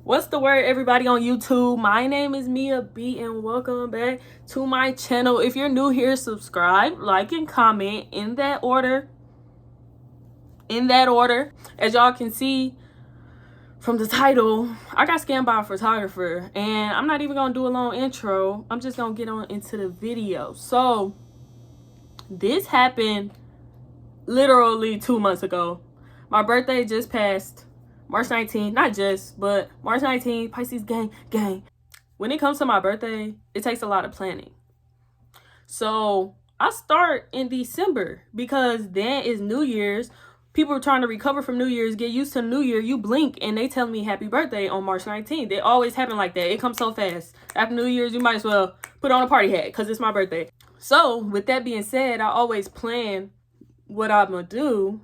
What's the word, everybody on YouTube? My name is Mia B and welcome back to my channel. If you're new here, subscribe, like, and comment in that order. As y'all can see from the title, I got scammed by a photographer, and I'm not even gonna do a long intro. I'm just gonna get on into the video. So this happened literally 2 months ago. My birthday just passed. March 19th, not just, but March 19th, Pisces gang. When it comes to my birthday, it takes a lot of planning. So I start in December because then is New Year's. People are trying to recover from New Year's, get used to New Year. You blink and they tell me happy birthday on March 19th. It always happen like that. It comes so fast. After New Year's, you might as well put on a party hat because it's my birthday. So with that being said, I always plan what I'm going to do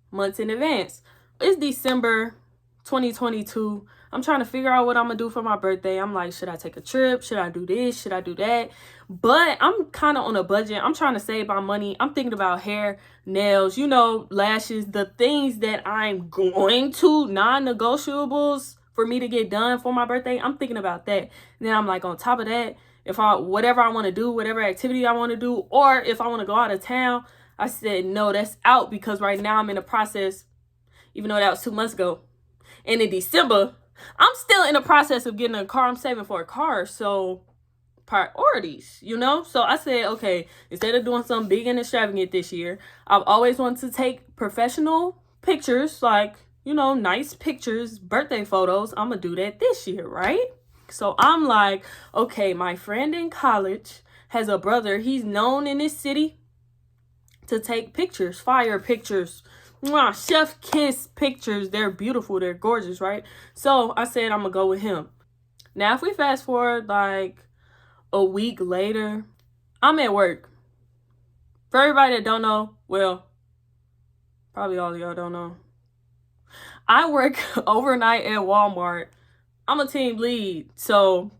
months in advance. It's December 2022. I'm trying to figure out what I'm gonna do for my birthday. I'm like, should I take a trip? Should I do this? Should I do that? But I'm kind of on a budget. I'm trying to save my money. I'm thinking about hair, nails, lashes, the things that I'm going to, non-negotiables for me to get done for my birthday. I'm thinking about that. And then I'm like, on top of that, whatever I want to do, whatever activity I want to do, or if I want to go out of town, I said, no, that's out because right now I'm in the process, even though that was 2 months ago. And in December, I'm still in the process of getting a car. I'm saving for a car. So priorities, So I said, okay, instead of doing something big and extravagant this year, I've always wanted to take professional pictures, like, nice pictures, birthday photos. I'm going to do that this year, right? So I'm like, okay, my friend in college has a brother. He's known in this city to take pictures, fire pictures, chef kiss pictures. They're beautiful, they're gorgeous, right? So I said I'm gonna go with him. Now if we fast forward like a week later, I'm at work. For everybody that don't know, well, probably all of y'all don't know, I work overnight at Walmart. I'm a team lead, so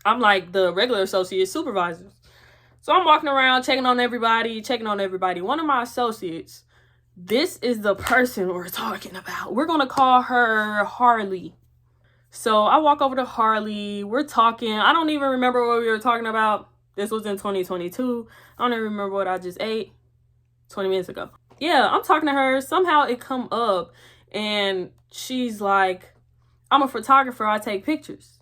I'm like the regular associate supervisors. So I'm walking around checking on everybody. One of my associates, this is the person we're talking about. We're going to call her Harley. So I walk over to Harley. We're talking. I don't even remember what we were talking about. This was in 2022. I don't even remember what I just ate 20 minutes ago. Yeah, I'm talking to her. Somehow it come up and she's like, I'm a photographer. I take pictures.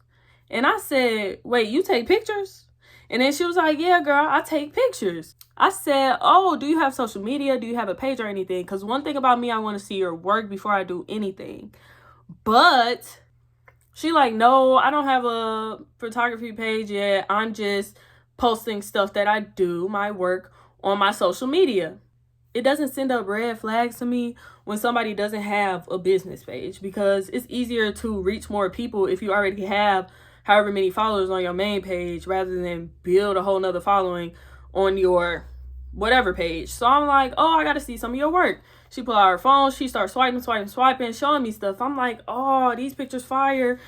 And I said, wait, you take pictures? And then she was like, yeah, girl, I take pictures. I said, oh, do you have social media? Do you have a page or anything? Because one thing about me, I want to see your work before I do anything. But she like, no, I don't have a photography page yet. I'm just posting stuff that I do, my work, on my social media. It doesn't send up red flags to me when somebody doesn't have a business page, because it's easier to reach more people if you already have however many followers on your main page rather than build a whole nother following on your whatever page. So I'm like, oh, I got to see some of your work. She pulled out her phone. She starts swiping, showing me stuff. I'm like, oh, these pictures fire.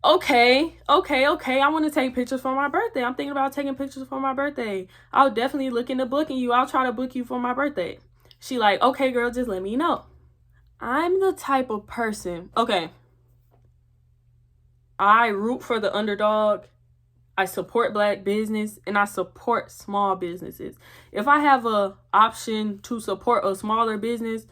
Okay. I want to take pictures for my birthday. I'm thinking about taking pictures for my birthday. I'll definitely look into booking you. I'll try to book you for my birthday. She like, okay, girl, just let me know. I'm the type of person, okay, I root for the underdog. I support Black business and I support small businesses. If I have a option to support a smaller business,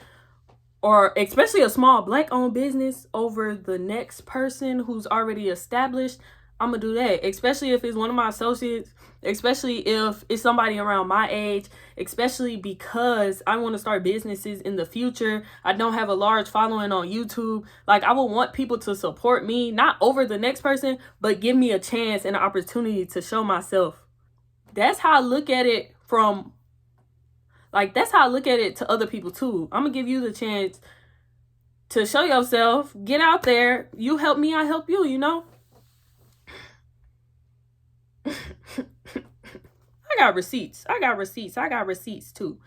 or especially a small Black owned business, over the next person who's already established, I'm gonna do that. Especially if it's one of my associates, especially if it's somebody around my age, especially because I want to start businesses in the future. I don't have a large following on YouTube. Like, I would want people to support me, not over the next person, but give me a chance and an opportunity to show myself. That's how I look at it that's how I look at it to other people too. I'm gonna give you the chance to show yourself, get out there. You help me, I help you, I got receipts too.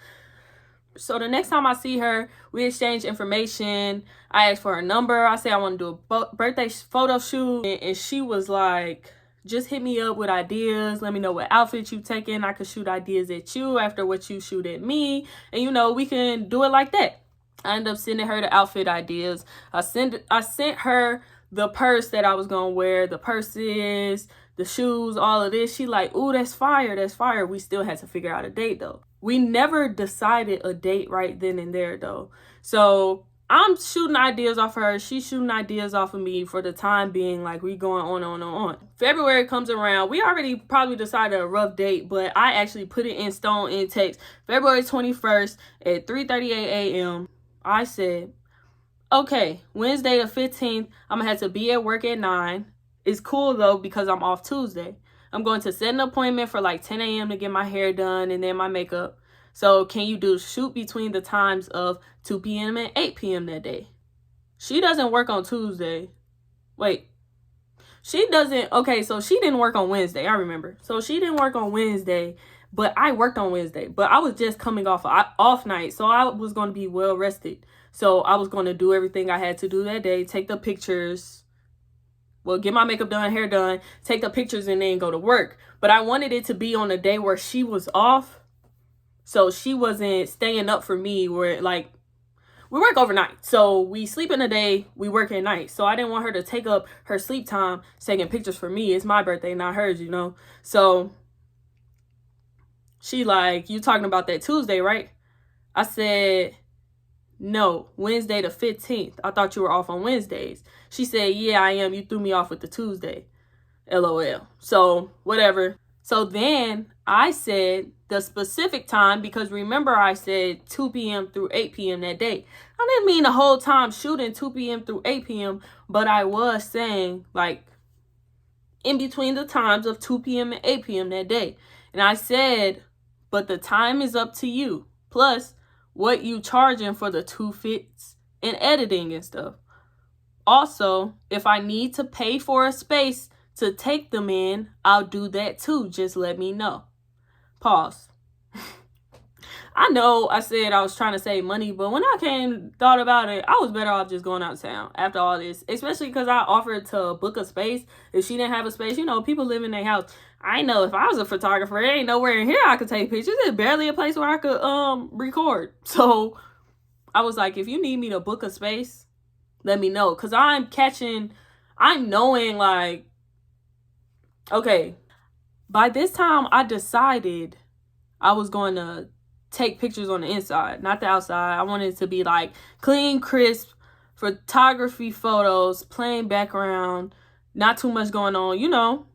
So the next time I see her, we exchange information. I asked for her number. I say I want to do a birthday photo shoot. And she was like, just hit me up with ideas. Let me know what outfits you taking. I could shoot ideas at you after what you shoot at me. And, we can do it like that. I ended up sending her the outfit ideas. I sent her the purse that I was gonna wear, the purses, the shoes, all of this. She like, ooh, that's fire, that's fire. We still had to figure out a date though. We never decided a date right then and there though. So I'm shooting ideas off her. She's shooting ideas off of me for the time being. Like, we going on and on. February comes around. We already probably decided a rough date, but I actually put it in stone in text. February 21st at 3:38 a.m. I said, okay, Wednesday the 15th, I'm going to have to be at work at 9. It's cool, though, because I'm off Tuesday. I'm going to set an appointment for like 10 a.m. to get my hair done and then my makeup. So can you do shoot between the times of 2 p.m. and 8 p.m. that day? She doesn't work on Tuesday. Wait. She doesn't. Okay, so she didn't work on Wednesday. I remember. So she didn't work on Wednesday, but I worked on Wednesday. But I was just coming off night, so I was going to be well rested. So I was going to do everything I had to do that day, take the pictures, well, get my makeup done, hair done, take the pictures, and then go to work. But I wanted it to be on a day where she was off, so she wasn't staying up for me, where like, we work overnight. So we sleep in the day, we work at night. So I didn't want her to take up her sleep time taking pictures for me. It's my birthday, not hers, you know? So she like, you talking about that Tuesday, right? I said, no, Wednesday the 15th. I thought you were off on Wednesdays. She said, yeah, I am. You threw me off with the Tuesday. LOL. So whatever. So then I said the specific time, because remember I said 2 p.m. through 8 p.m. that day. I didn't mean the whole time shooting 2 p.m. through 8 p.m., but I was saying like in between the times of 2 p.m. and 8 p.m. that day. And I said, but the time is up to you. Plus, what you charging for the 2 fits and editing and stuff. Also, if I need to pay for a space to take them in, I'll do that too. Just let me know. Pause. I know I said I was trying to save money, but when I thought about it, I was better off just going out of town after all this, especially because I offered to book a space. If she didn't have a space, you know, people live in their house. I know if I was a photographer, there ain't nowhere in here I could take pictures. There's barely a place where I could record. So I was like, if you need me to book a space, let me know. Because I'm knowing like, okay, by this time I decided I was going to take pictures on the inside, not the outside. I wanted it to be like clean, crisp, photography photos, plain background, not too much going on, you know.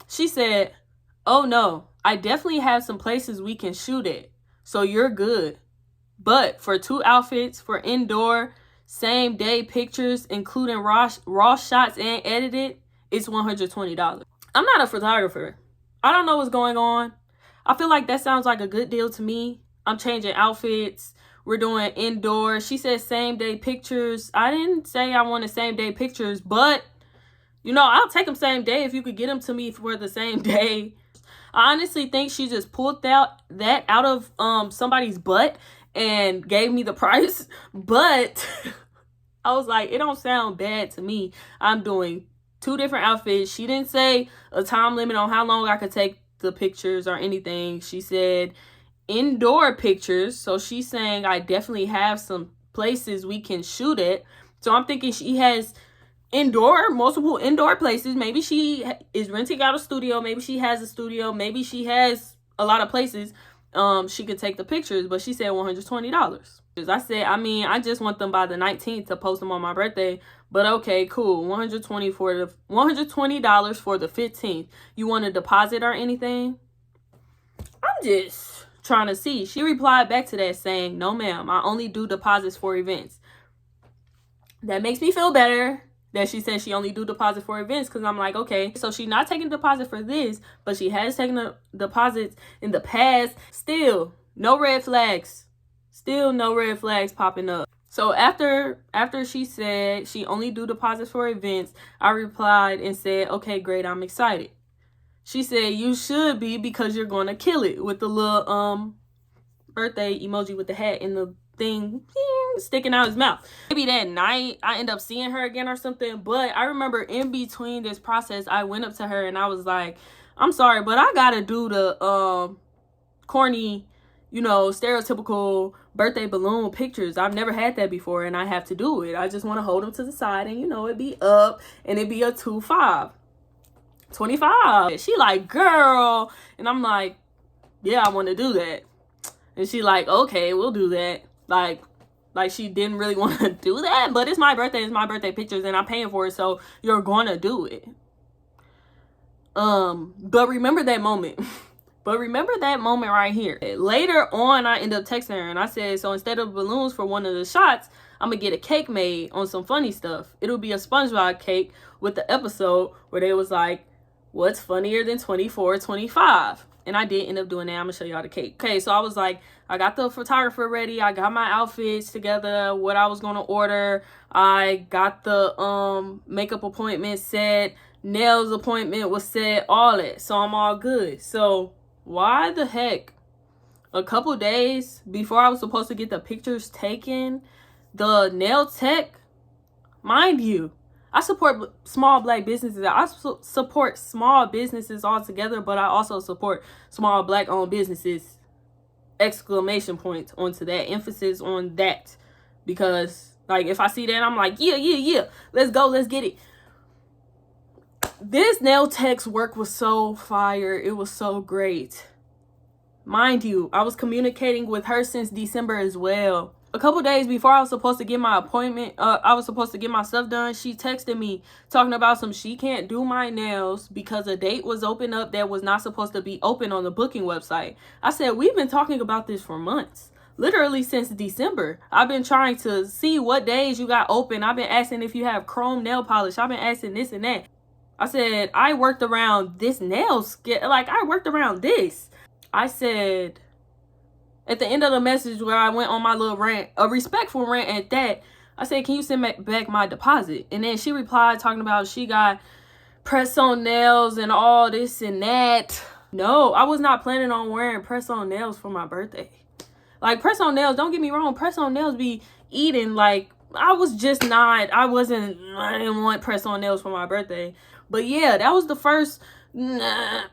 She said, oh no, I definitely have some places we can shoot at, so you're good. But for 2 outfits for indoor, same day pictures, including raw shots and edited, it's $120. I'm not a photographer. I don't know what's going on. I feel like that sounds like a good deal to me. I'm changing outfits. We're doing indoor. She said same day pictures. I didn't say I wanted same day pictures, but you know, I'll take them same day if you could get them to me for the same day. I honestly think she just pulled that out of somebody's butt and gave me the price. But I was like, it don't sound bad to me. I'm doing 2 different outfits. She didn't say a time limit on how long I could take the pictures or anything. She said indoor pictures. So she's saying I definitely have some places we can shoot at. So I'm thinking she has multiple indoor places. Maybe she is renting out a studio. Maybe she has a studio. Maybe she has a lot of places she could take the pictures. But she said $120. I said, I mean, I just want them by the 19th to post them on my birthday. But okay, cool. $120 for the 15th. You want a deposit or anything? I'm just trying to see. She replied back to that saying, no ma'am, I only do deposits for events. That makes me feel better that she said she only do deposit for events, because I'm like, okay, so she's not taking deposit for this, but she has taken the deposits in the past. Still, no red flags. Still no red flags popping up. So after she said she only do deposits for events, I replied and said, okay, great, I'm excited. She said, you should be, because you're going to kill it, with the little birthday emoji with the hat and the thing sticking out his mouth. Maybe that night I end up seeing her again or something. But I remember in between this process, I went up to her and I was like, I'm sorry, but I gotta do the corny, you know, stereotypical birthday balloon pictures. I've never had that before, and I have to do it. I just want to hold them to the side, and, you know, it be up, and it be a 2-5. 25. She like, girl. And I'm like, yeah, I want to do that. And she like, okay, we'll do that. Like she didn't really want to do that, but it's my birthday pictures, and I'm paying for it, so you're gonna do it. But remember that moment. But remember that moment right here. Later on, I ended up texting her, and I said, so instead of balloons for one of the shots, I'm gonna get a cake made on some funny stuff. It'll be a SpongeBob cake with the episode where they was like, what's funnier than 24, 25? And I did end up doing that. I'm gonna show y'all the cake. Okay, so I was like, I got the photographer ready. I got my outfits together, what I was gonna order. I got the makeup appointment set, nails appointment was set, all that. So I'm all good. So why the heck, a couple days before I was supposed to get the pictures taken, the nail tech, mind you, I support small Black businesses. I support small businesses altogether, but I also support small Black owned businesses. Exclamation points onto that, emphasis on that, because like if I see that, I'm like, yeah, let's go, let's get it. This nail tech's work was so fire. It was so great. Mind you, I was communicating with her since December as well. A couple days before I was supposed to get my appointment, I was supposed to get my stuff done, she texted me talking about she can't do my nails because a date was open up that was not supposed to be open on the booking website. I said, we've been talking about this for months. Literally since December. I've been trying to see what days you got open. I've been asking if you have chrome nail polish. I've been asking this and that. I said, I worked around this nail skill. Like, I worked around this. I said, at the end of the message where I went on my little rant, a respectful rant at that, I said, can you send back my deposit? And then she replied talking about she got press-on nails and all this and that. No, I was not planning on wearing press-on nails for my birthday. Like, press-on nails, don't get me wrong, press-on nails be eating. Like, I didn't want press-on nails for my birthday. But yeah, that was the first, that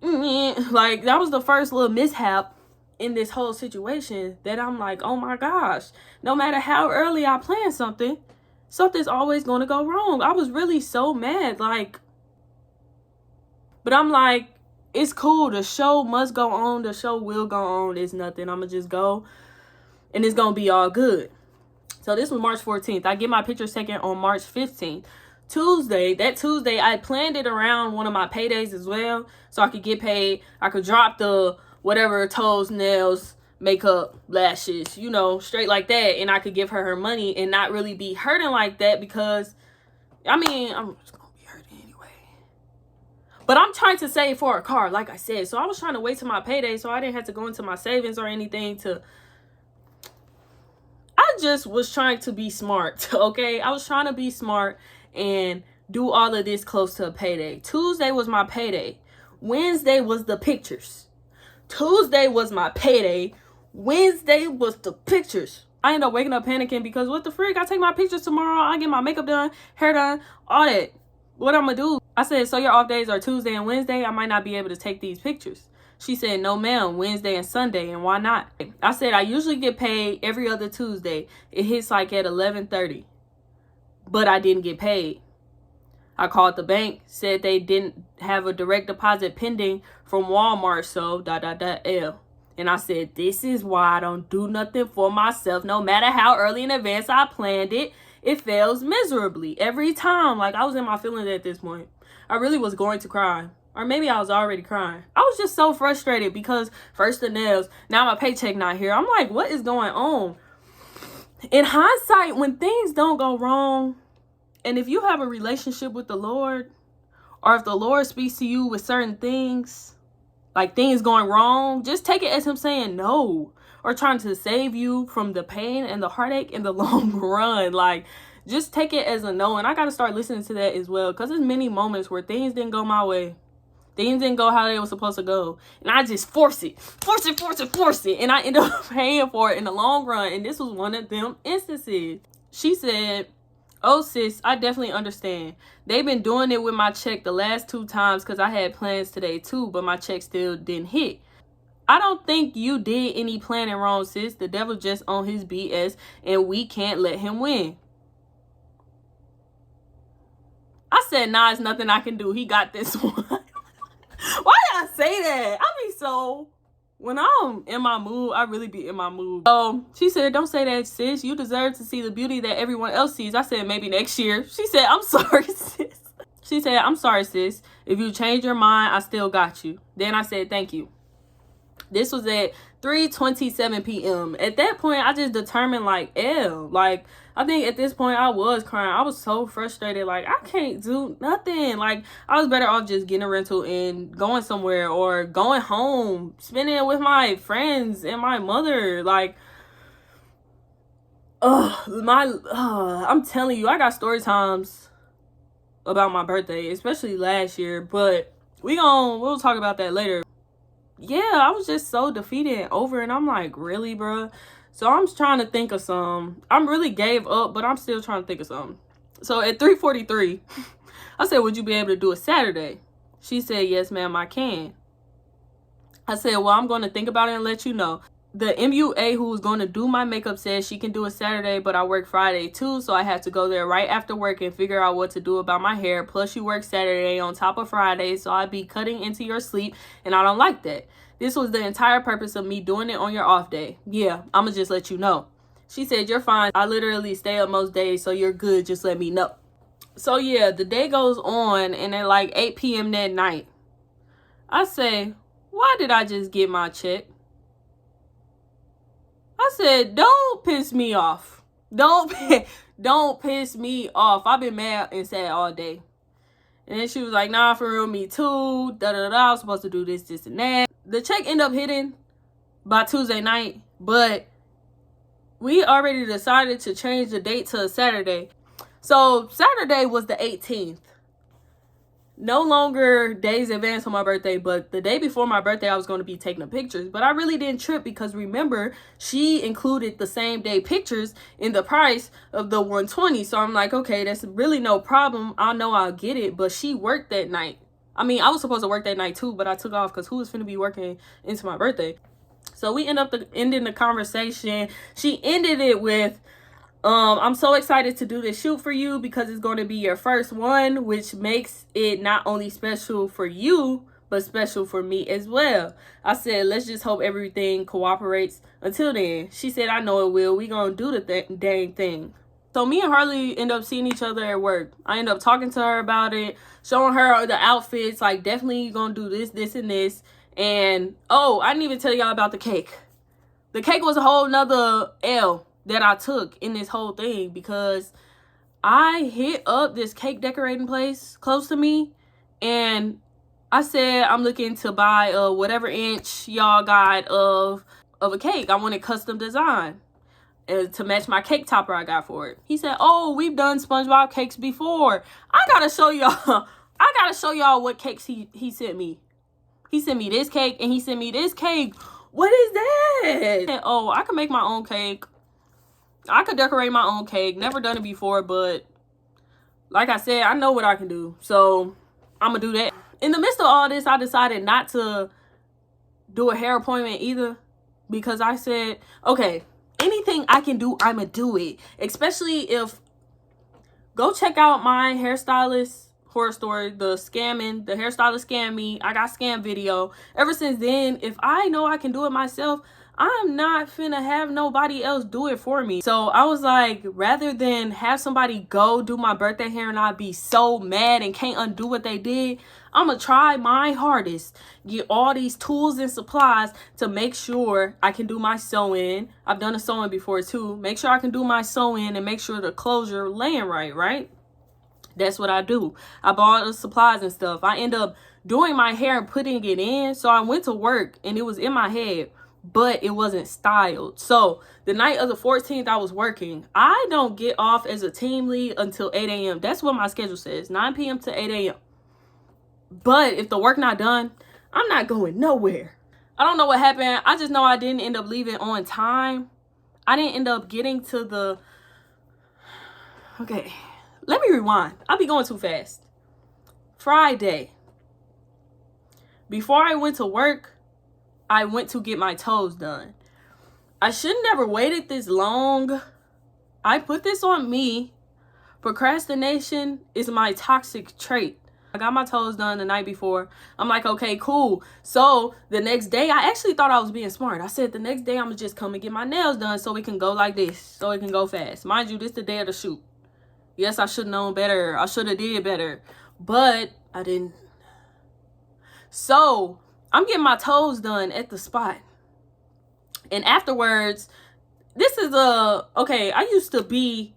was the first little mishap in this whole situation that I'm like, oh my gosh, no matter how early I plan something, something's always going to go wrong. I was really so mad, like, but I'm like, it's cool. The show must go on. The show will go on. It's nothing. I'm going to just go and it's going to be all good. So this was March 14th. I get my pictures taken on March 15th. That Tuesday, I planned it around one of my paydays as well, so I could get paid. I could drop the whatever, toes, nails, makeup, lashes, you know, straight like that, and I could give her money and not really be hurting like that, because I mean, I'm just gonna be hurting anyway. But I'm trying to save for a car, like I said. So I was trying to wait till my payday so I didn't have to go into my savings or anything I just was trying to be smart, okay? I was trying to be smart and do all of this close to a payday. Tuesday was my payday. Wednesday was the pictures. Tuesday was my payday. Wednesday was the pictures. I ended up waking up panicking because what the freak? I take my pictures tomorrow. I get my makeup done, hair done, all that. What I'm gonna do? I said, so your off days are Tuesday and Wednesday? I might not be able to take these pictures. She said, no ma'am, Wednesday and Sunday, and why not? I said, I usually get paid every other Tuesday. It hits like at 11:30, but I didn't get paid. I called the bank, said they didn't have a direct deposit pending from Walmart, so ... And I said, this is why I don't do nothing for myself. No matter how early in advance I planned it, it fails miserably every time. Like, I was in my feelings at this point. I really was going to cry. Or maybe I was already crying. I was just so frustrated because first the nails, now my paycheck not here. I'm like, what is going on? In hindsight, when things don't go wrong, and if you have a relationship with the Lord, or if the Lord speaks to you with certain things, like things going wrong, just take it as him saying no, or trying to save you from the pain and the heartache in the long run. Like, just take it as a no. And I got to start listening to that as well, because there's many moments where things didn't go my way. Things didn't go how they were supposed to go. And I just force it. And I end up paying for it in the long run. And this was one of them instances. She said, oh, sis, I definitely understand. They've been doing it with my check the last 2 times because I had plans today too, but my check still didn't hit. I don't think you did any planning wrong, sis. The devil just on his BS, and we can't let him win. I said, nah, it's nothing I can do. He got this one. Why did I say that? I be so... When I'm in my mood, I really be in my mood. So she said, don't say that, sis. You deserve to see the beauty that everyone else sees. I said, maybe next year. She said, I'm sorry, sis. She said, I'm sorry, sis. If you change your mind, I still got you. Then I said, thank you. This was at 3:27 p.m. At that point, I just determined, like, like, I think at this point, I was crying. I was so frustrated. Like, I can't do nothing. Like, I was better off just getting a rental and going somewhere or going home, spending it with my friends and my mother. Like, I'm telling you, I got story times about my birthday, especially last year. But we'll talk about that later. Yeah, I was just so defeated and over, and I'm like, really, bro? So I'm trying to think of some. I'm really gave up, but I'm still trying to think of something. So at 3:43, I said, would you be able to do a Saturday? She said, yes, ma'am, I can. I said, well, I'm going to think about it and let you know. The MUA who was going to do my makeup said she can do a Saturday, but I work Friday too, so I had to go there right after work and figure out what to do about my hair. Plus, you work Saturday on top of Friday, so I'd be cutting into your sleep, and I don't like that. This was the entire purpose of me doing it on your off day. Yeah, I'm going to just let you know. She said, you're fine. I literally stay up most days, so you're good. Just let me know. So, yeah, the day goes on, and at like 8 p.m. that night, I say, why did I just get my check? I said, don't piss me off. Don't piss me off. I've been mad and sad all day. And then she was like, nah, for real, me too. Da-da-da, I was supposed to do this, this, and that. The check ended up hitting by Tuesday night, but we already decided to change the date to a Saturday. So Saturday was the 18th. No longer days advance on my birthday, but the day before my birthday, I was going to be taking the pictures. But I really didn't trip because remember, she included the same day pictures in the price of the 120. So I'm like, okay, that's really no problem. I know I'll get it. But she worked that night. I mean, I was supposed to work that night too, but I took off because who was finna be working into my birthday? So we end up ending the conversation. She ended it with, I'm so excited to do this shoot for you because it's going to be your first one, which makes it not only special for you, but special for me as well. I said, let's just hope everything cooperates until then. She said, I know it will. We going to do the dang thing. So me and Harley end up seeing each other at work. I end up talking to her about it, showing her the outfits, like definitely going to do this, this, and this. And, oh, I didn't even tell y'all about the cake. The cake was a whole nother L that I took in this whole thing because I hit up this cake decorating place close to me and I said I'm looking to buy whatever inch y'all got of a cake. I wanted custom design to match my cake topper I got for it. He said, oh, we've done SpongeBob cakes before. I gotta show y'all what cakes he sent me. He sent me this cake and he sent me this cake. What is that? And, oh, I can make my own cake. I could decorate my own cake. Never done it before, but like I said, I know what I can do. So I'm going to do that. In the midst of all this, I decided not to do a hair appointment either because I said, okay, anything I can do, I'm going to do it. Especially if, go check out my hairstylist horror story, the hairstylist scammed me. I got scammed video. Ever since then, if I know I can do it myself, I'm not finna have nobody else do it for me. So I was like, rather than have somebody go do my birthday hair and I'd be so mad and can't undo what they did, I'm gonna try my hardest, get all these tools and supplies to make sure I can do my sewing. I've done a sewing before too. Make sure I can do my sewing and make sure the closure laying right? That's what I do. I bought the supplies and stuff. I end up doing my hair and putting it in. So I went to work and it was in my head, but it wasn't styled. So the night of the 14th, I was working. I don't get off as a team lead until 8 a.m. That's what my schedule says, 9 p.m. to 8 a.m. But if the work not done, I'm not going nowhere. I don't know what happened. I just know I didn't end up leaving on time. I didn't end up getting to the... Okay, let me rewind. I'll be going too fast. Friday. Before I went to work, I went to get my toes done. I should never waited this long. I put this on me. Procrastination is my toxic trait. I got my toes done the night before. I'm like, okay, cool. So the next day, I actually thought I was being smart. I said the next day I'm gonna just come and get my nails done so it can go like this, so it can go fast. Mind you, this the day of the shoot. Yes, I should have known better. I should have did better, but I didn't. So I'm getting my toes done at the spot. And afterwards, this is okay, I used to be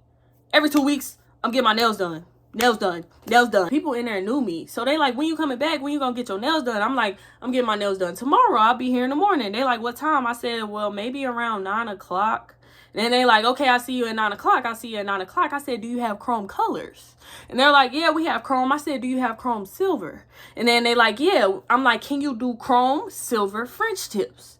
every 2 weeks, I'm getting my nails done. Nails done. Nails done. People in there knew me. So they like, when you coming back? When you gonna get your nails done? I'm like, I'm getting my nails done tomorrow. I'll be here in the morning. They like, what time? I said, well, maybe around 9 o'clock. And then they like, okay, I see you at 9 o'clock. I see you at 9 o'clock. I said, do you have chrome colors? And they're like, yeah, we have chrome. I said, do you have chrome silver? And then they like, yeah. I'm like, can you do chrome silver French tips?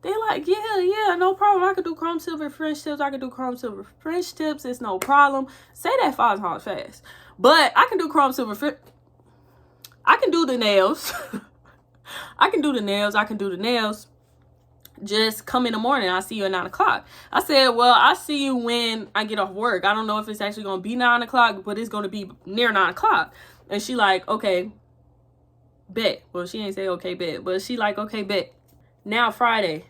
They like, yeah, no problem. I could do chrome silver French tips. I could do chrome silver French tips. It's no problem. Say that 5 times fast. But I can do chrome silver. I can do the nails. I can do the nails. I can do the nails. Just come in the morning. I'll see you at 9 o'clock. I said, well, I'll see you when I get off work. I don't know if it's actually going to be 9 o'clock, but it's going to be near 9 o'clock. And she like, okay, bet. Well, she ain't say okay, bet. But she like, okay, bet. Now Friday,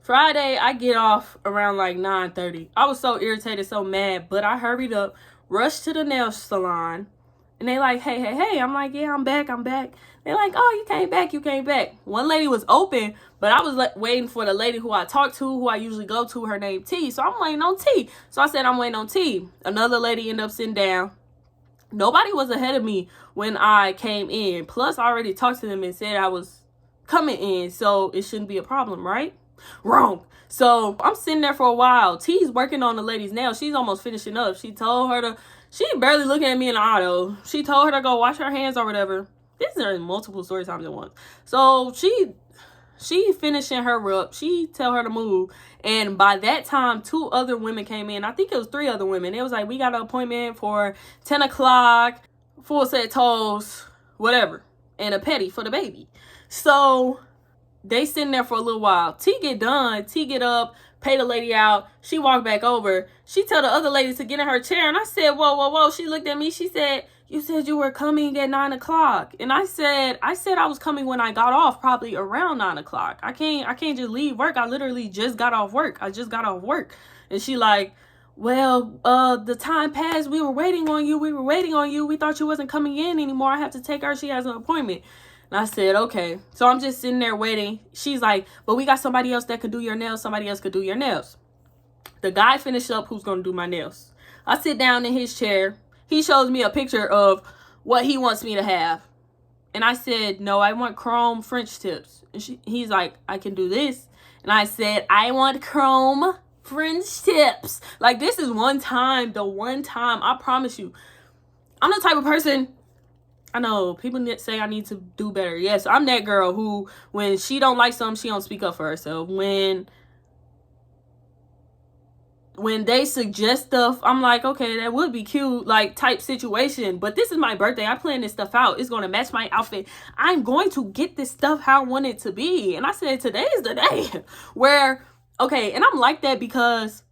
I get off around like 9:30. I was so irritated, so mad, but I hurried up, rushed to the nail salon, and they like, hey. I'm like, yeah, I'm back. They're like, oh, you came back. One lady was open, but I was waiting for the lady who I talk to, who I usually go to, her name T. So I'm waiting on T. So I said, I'm waiting on T. Another lady ended up sitting down. Nobody was ahead of me when I came in. Plus, I already talked to them and said I was coming in, so it shouldn't be a problem, right? Wrong. So I'm sitting there for a while. T's working on the lady's nails. She's almost finishing up. She barely looking at me in the auto. She told her to go wash her hands or whatever. These are multiple story times at once. So she finishing her up. She tell her to move. And by that time, 2 other women came in. I think it was 3 other women. It was like, we got an appointment for 10 o'clock, full set toes, whatever, and a petty for the baby. So they sitting there for a little while. T get done. T get up, pay the lady out. She walked back over. She tell the other lady to get in her chair. And I said, whoa. She looked at me. She said, you said you were coming at 9 o'clock. And I said I was coming when I got off, probably around 9 o'clock. I can't just leave work. I literally just got off work. And she like, well, the time passed. We were waiting on you. We thought you wasn't coming in anymore. I have to take her. She has an appointment. And I said, okay. So I'm just sitting there waiting. She's like, but we got somebody else that could do your nails. Somebody else could do your nails. The guy finished up who's going to do my nails. I sit down in his chair. He shows me a picture of what he wants me to have. And I said, no, I want chrome French tips. And he's like, I can do this. And I said, I want chrome French tips. Like, this is the one time, I promise you. I'm the type of person, I know people say I need to do better. Yes, I'm that girl who, when she don't like something, she don't speak up for herself. When they suggest stuff, I'm like, okay, that would be cute, like, type situation. But this is my birthday. I plan this stuff out. It's going to match my outfit. I'm going to get this stuff how I want it to be. And I said, today is the day where, okay, and I'm like that because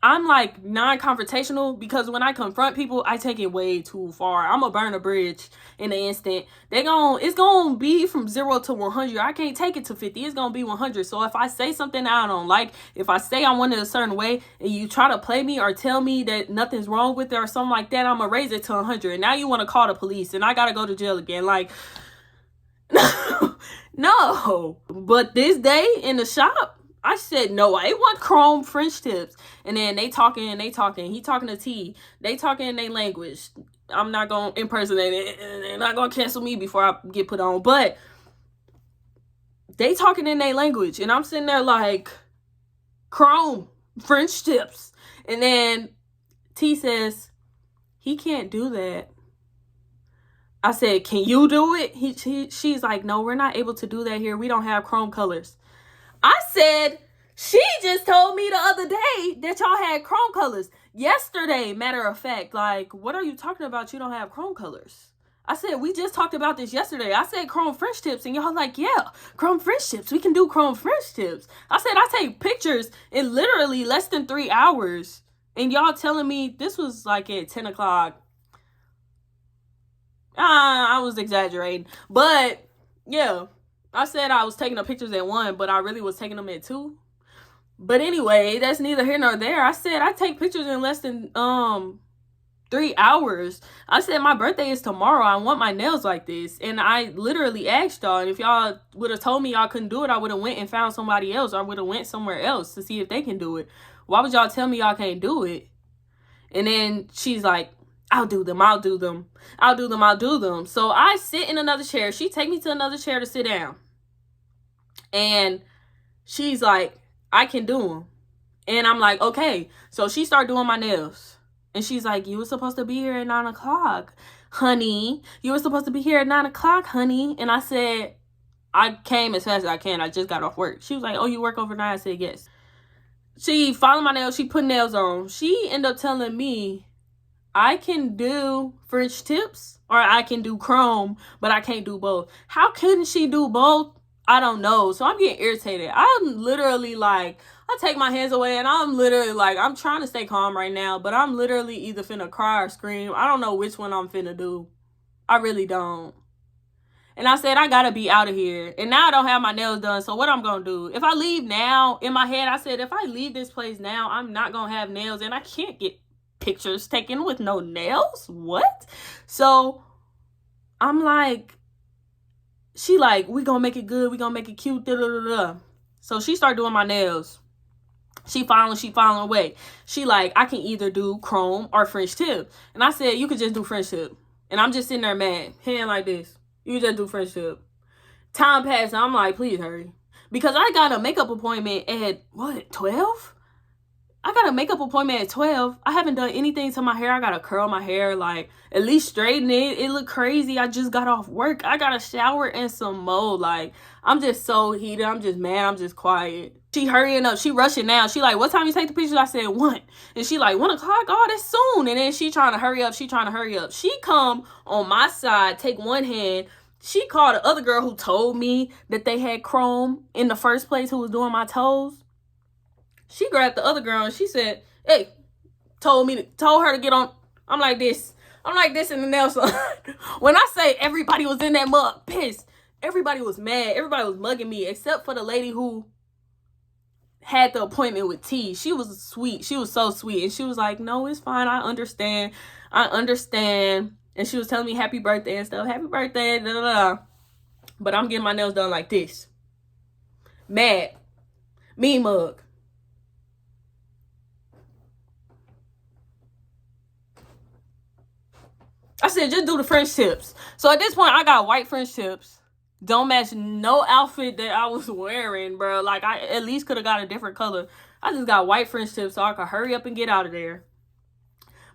I'm like non-confrontational, because when I confront people, I take it way too far. I'm gonna burn a bridge in an instant. It's gonna be from 0 to 100. I can't take it to 50. It's gonna be 100. So if I say something I don't like, if I say I want it a certain way, and you try to play me or tell me that nothing's wrong with it or something like that, I'm gonna raise it to 100. And now you want to call the police, and I gotta go to jail again. Like, no. But this day in the shop, I said, no, I want chrome French tips. And then they talking. He talking to T. They talking in their language. I'm not going to impersonate it. They're not going to cancel me before I get put on. But they talking in their language. And I'm sitting there like, chrome French tips. And then T says, he can't do that. I said, can you do it? She's like, no, we're not able to do that here. We don't have chrome colors. I said, she just told me the other day that y'all had chrome colors. Yesterday, matter of fact, like, what are you talking about? You don't have chrome colors. I said, we just talked about this yesterday. I said chrome French tips, and y'all like, yeah, chrome French tips. We can do chrome French tips. I said, I take pictures in literally less than 3 hours. And y'all telling me this was like at 10 o'clock. I was exaggerating. But, yeah, I said I was taking the pictures at 1, but I really was taking them at 2. But anyway, that's neither here nor there. I said I take pictures in less than 3 hours. I said my birthday is tomorrow. I want my nails like this. And I literally asked y'all, and if y'all would have told me y'all couldn't do it, I would have went and found somebody else, or I would have went somewhere else to see if they can do it. Why would y'all tell me y'all can't do it? And then she's like, I'll do them. I'll do them. I'll do them. I'll do them. So I sit in another chair. She take me to another chair to sit down. And she's like, I can do them. And I'm like, okay. So she started doing my nails. And she's like, you were supposed to be here at 9 o'clock, honey. You were supposed to be here at 9 o'clock, honey. And I said, I came as fast as I can. I just got off work. She was like, oh, you work overnight? I said, yes. She followed my nails. She put nails on. She ended up telling me I can do French tips or I can do chrome, but I can't do both. How couldn't she do both? I don't know. So I'm getting irritated. I'm literally like, I take my hands away and I'm literally like, I'm trying to stay calm right now, but I'm literally either finna cry or scream. I don't know which one I'm finna do. I really don't. And I said, I gotta be out of here. And now I don't have my nails done. So what I'm gonna do? If I leave now, in my head, I said, if I leave this place now, I'm not gonna have nails. And I can't get pictures taken with no nails. What? So I'm like, she like, we gonna make it good. We gonna make it cute. Da, da, da, da. So she started doing my nails. She following away. She like, I can either do chrome or French tip. And I said, you could just do French tip. And I'm just sitting there mad, hand like this. You just do French tip. Time passed. I'm like, please hurry. Because I got a makeup appointment at, what, 12? I got a makeup appointment at 12. I haven't done anything to my hair. I got to curl my hair, like, at least straighten it. It looked crazy. I just got off work. I got to shower and some more. Like, I'm just so heated. I'm just mad. I'm just quiet. She hurrying up. She rushing now. She like, what time you take the pictures? I said, 1. And she like, 1 o'clock? Oh, that's soon. And then she trying to hurry up. She trying to hurry up. She come on my side, take one hand. She called the other girl who told me that they had chrome in the first place, who was doing my toes. She grabbed the other girl and she said, hey, told her to get on. I'm like this in the nail salon. When I say everybody was in that mug pissed, everybody was mad. Everybody was mugging me except for the lady who had the appointment with T. She was sweet. She was so sweet. And she was like, no, it's fine. I understand. And she was telling me happy birthday and stuff. Happy birthday, da, da, da. But I'm getting my nails done like this. Mad. Mean mug. I said, just do the French tips. So at this point, I got white French tips. Don't match no outfit that I was wearing, bro. Like, I at least could have got a different color. I just got white French tips so I could hurry up and get out of there.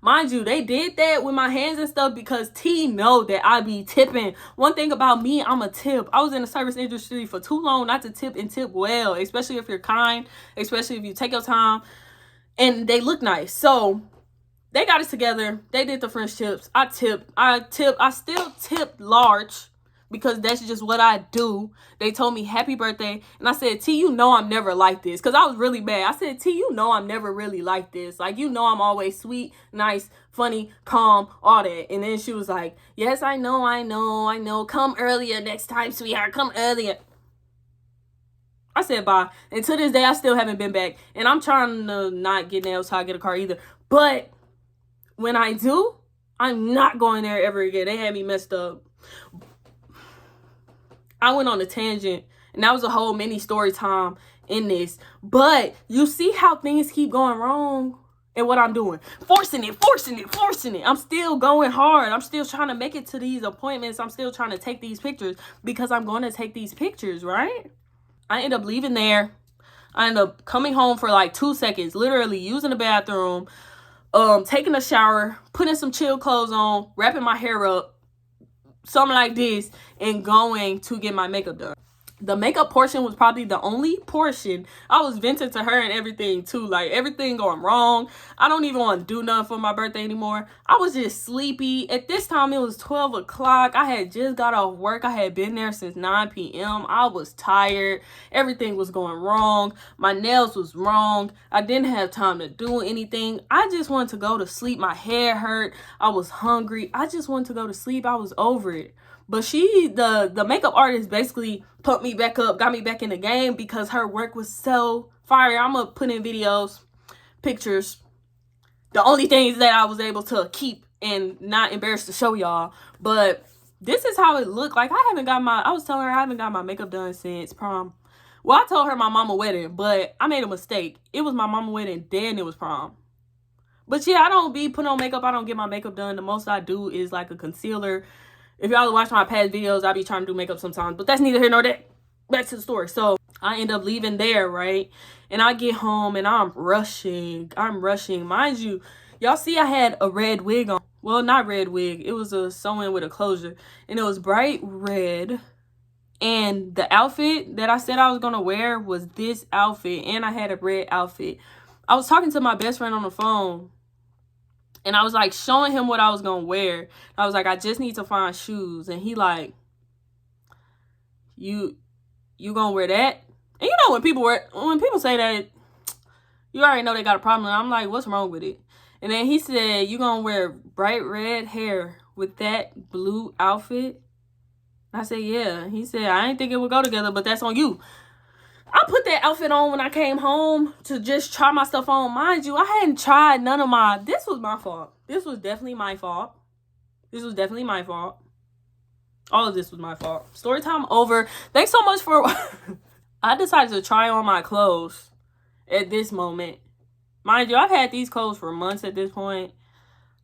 Mind you, they did that with my hands and stuff because T know that I be tipping. One thing about me, I'm a tip. I was in the service industry for too long not to tip and tip well, especially if you're kind, especially if you take your time, and they look nice. So they got it together. They did the French tips. I still tip large because that's just what I do. They told me happy birthday. And I said, T, you know I'm never like this. Because I was really bad. I said, T, you know I'm never really like this. Like, you know I'm always sweet, nice, funny, calm, all that. And then she was like, yes, I know. Come earlier next time, sweetheart. Come earlier. I said bye. And to this day, I still haven't been back. And I'm trying to not get nails so I get a car either. But when I do, I'm not going there ever again. They had me messed up. I went on a tangent, and that was a whole mini story time in this. But you see how things keep going wrong and what I'm doing. Forcing it. I'm still going hard. I'm still trying to make it to these appointments. I'm still trying to take these pictures because I'm going to take these pictures, right? I end up leaving there. I end up coming home for like 2 seconds, literally using the bathroom, taking a shower, putting some chill clothes on, wrapping my hair up, something like this, and going to get my makeup done. The makeup portion was probably the only portion. I was venting to her and everything too. Like, everything going wrong. I don't even want to do nothing for my birthday anymore. I was just sleepy. At this time, it was 12 o'clock. I had just got off work. I had been there since 9 p.m. I was tired. Everything was going wrong. My nails was wrong. I didn't have time to do anything. I just wanted to go to sleep. My head hurt. I was hungry. I just wanted to go to sleep. I was over it. But the makeup artist basically pumped me back up, got me back in the game because her work was so fire. I'm going to put in videos, pictures, the only things that I was able to keep and not embarrassed to show y'all. But this is how it looked. Like, I was telling her I haven't got my makeup done since prom. Well, I told her my mama wedding, but I made a mistake. It was my mama wedding, then it was prom. But yeah, I don't be putting on makeup. I don't get my makeup done. The most I do is like a concealer. If y'all watch my past videos, I be trying to do makeup sometimes, but that's neither here nor there. Back to the story. So I end up leaving there, right? And I get home and I'm rushing. Mind you, y'all see I had a red wig on. Well, not red wig. It was a sewing with a closure. And it was bright red. And the outfit that I said I was going to wear was this outfit. And I had a red outfit. I was talking to my best friend on the phone. And I was like showing him what I was going to wear. I was like, I just need to find shoes. And he like, you going to wear that? And you know when people say that, you already know they got a problem. I'm like, what's wrong with it? And then he said, you going to wear bright red hair with that blue outfit? I said, yeah. He said, I didn't think it would go together, but that's on you. I put that outfit on when I came home to just try my stuff on. Mind you, I hadn't tried none of my... This was my fault. This was definitely my fault. All of this was my fault. Story time over. Thanks so much for... I decided to try on my clothes at this moment. Mind you, I've had these clothes for months at this point.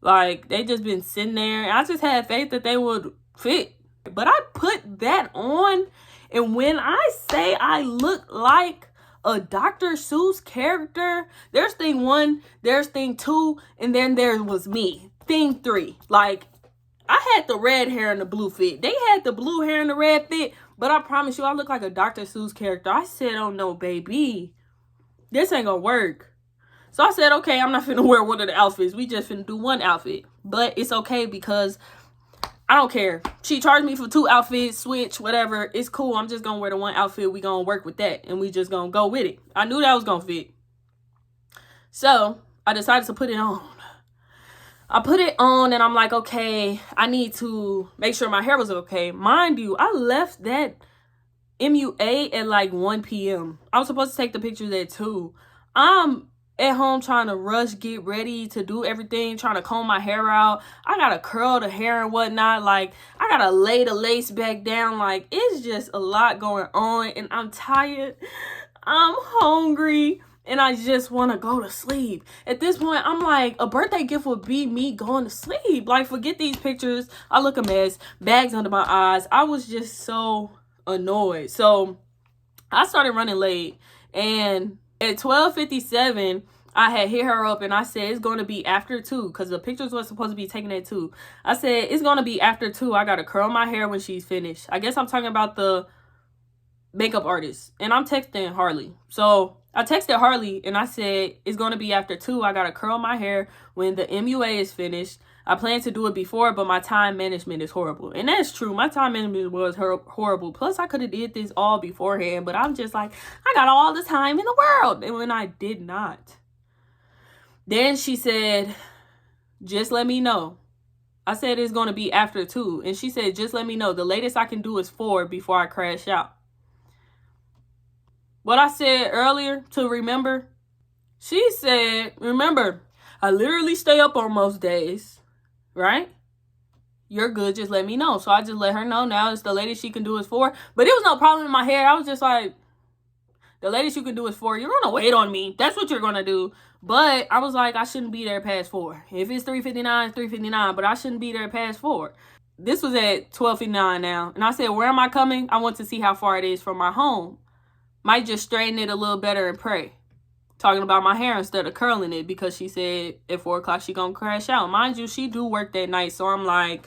Like, they just been sitting there. I just had faith that they would fit. But I put that on... And when I say I look like a Dr. Seuss character, there's thing 1, there's thing 2, and then there was me. Thing 3. Like, I had the red hair and the blue fit. They had the blue hair and the red fit, but I promise you, I look like a Dr. Seuss character. I said, oh no, baby. This ain't gonna work. So I said, okay, I'm not finna wear one of the outfits. We just finna do one outfit. But it's okay because... I don't care. She charged me for 2 outfits, switch, whatever. It's cool. I'm just going to wear the one outfit. We going to work with that. And we just going to go with it. I knew that was going to fit. So, I decided to put it on. I put it on and I'm like, okay, I need to make sure my hair was okay. Mind you, I left that MUA at like 1 p.m. I was supposed to take the pictures at 2. I'm at home trying to rush, get ready to do everything, trying to comb my hair out. I gotta curl the hair and whatnot. Like, I gotta lay the lace back down. Like, it's just a lot going on and I'm tired. I'm hungry and I just want to go to sleep. At this point, I'm like, a birthday gift would be me going to sleep. Like, forget these pictures. I look a mess. Bags under my eyes. I was just so annoyed. So, I started running late and... At 12:57, I had hit her up and I said it's going to be after 2 because the pictures were supposed to be taken at 2. I said it's going to be after 2. I got to curl my hair when she's finished. I guess I'm talking about the makeup artist. And I'm texting Harley. So I texted Harley and I said it's going to be after 2. I got to curl my hair when the MUA is finished. I planned to do it before, but my time management is horrible. And that's true. My time management was horrible. Plus, I could have did this all beforehand. But I'm just like, I got all the time in the world. And when I did not. Then she said, just let me know. I said it's going to be after 2. And she said, just let me know. The latest I can do is 4 before I crash out. What I said earlier to remember, she said, remember, I literally stay up on most days. Right? You're good. Just let me know. So I just let her know. Now it's the latest she can do is 4. But it was no problem in my hair. I was just like, the latest you can do is 4. You're going to wait on me. That's what you're going to do. But I was like, I shouldn't be there past 4. If it's 3:59, it's 3:59. But I shouldn't be there past 4. This was at 12:59 now. And I said, where am I coming? I want to see how far it is from my home. Might just straighten it a little better and pray. Talking about my hair instead of curling it because she said at 4 o'clock she gonna crash out. Mind you, she do work that night. So I'm like,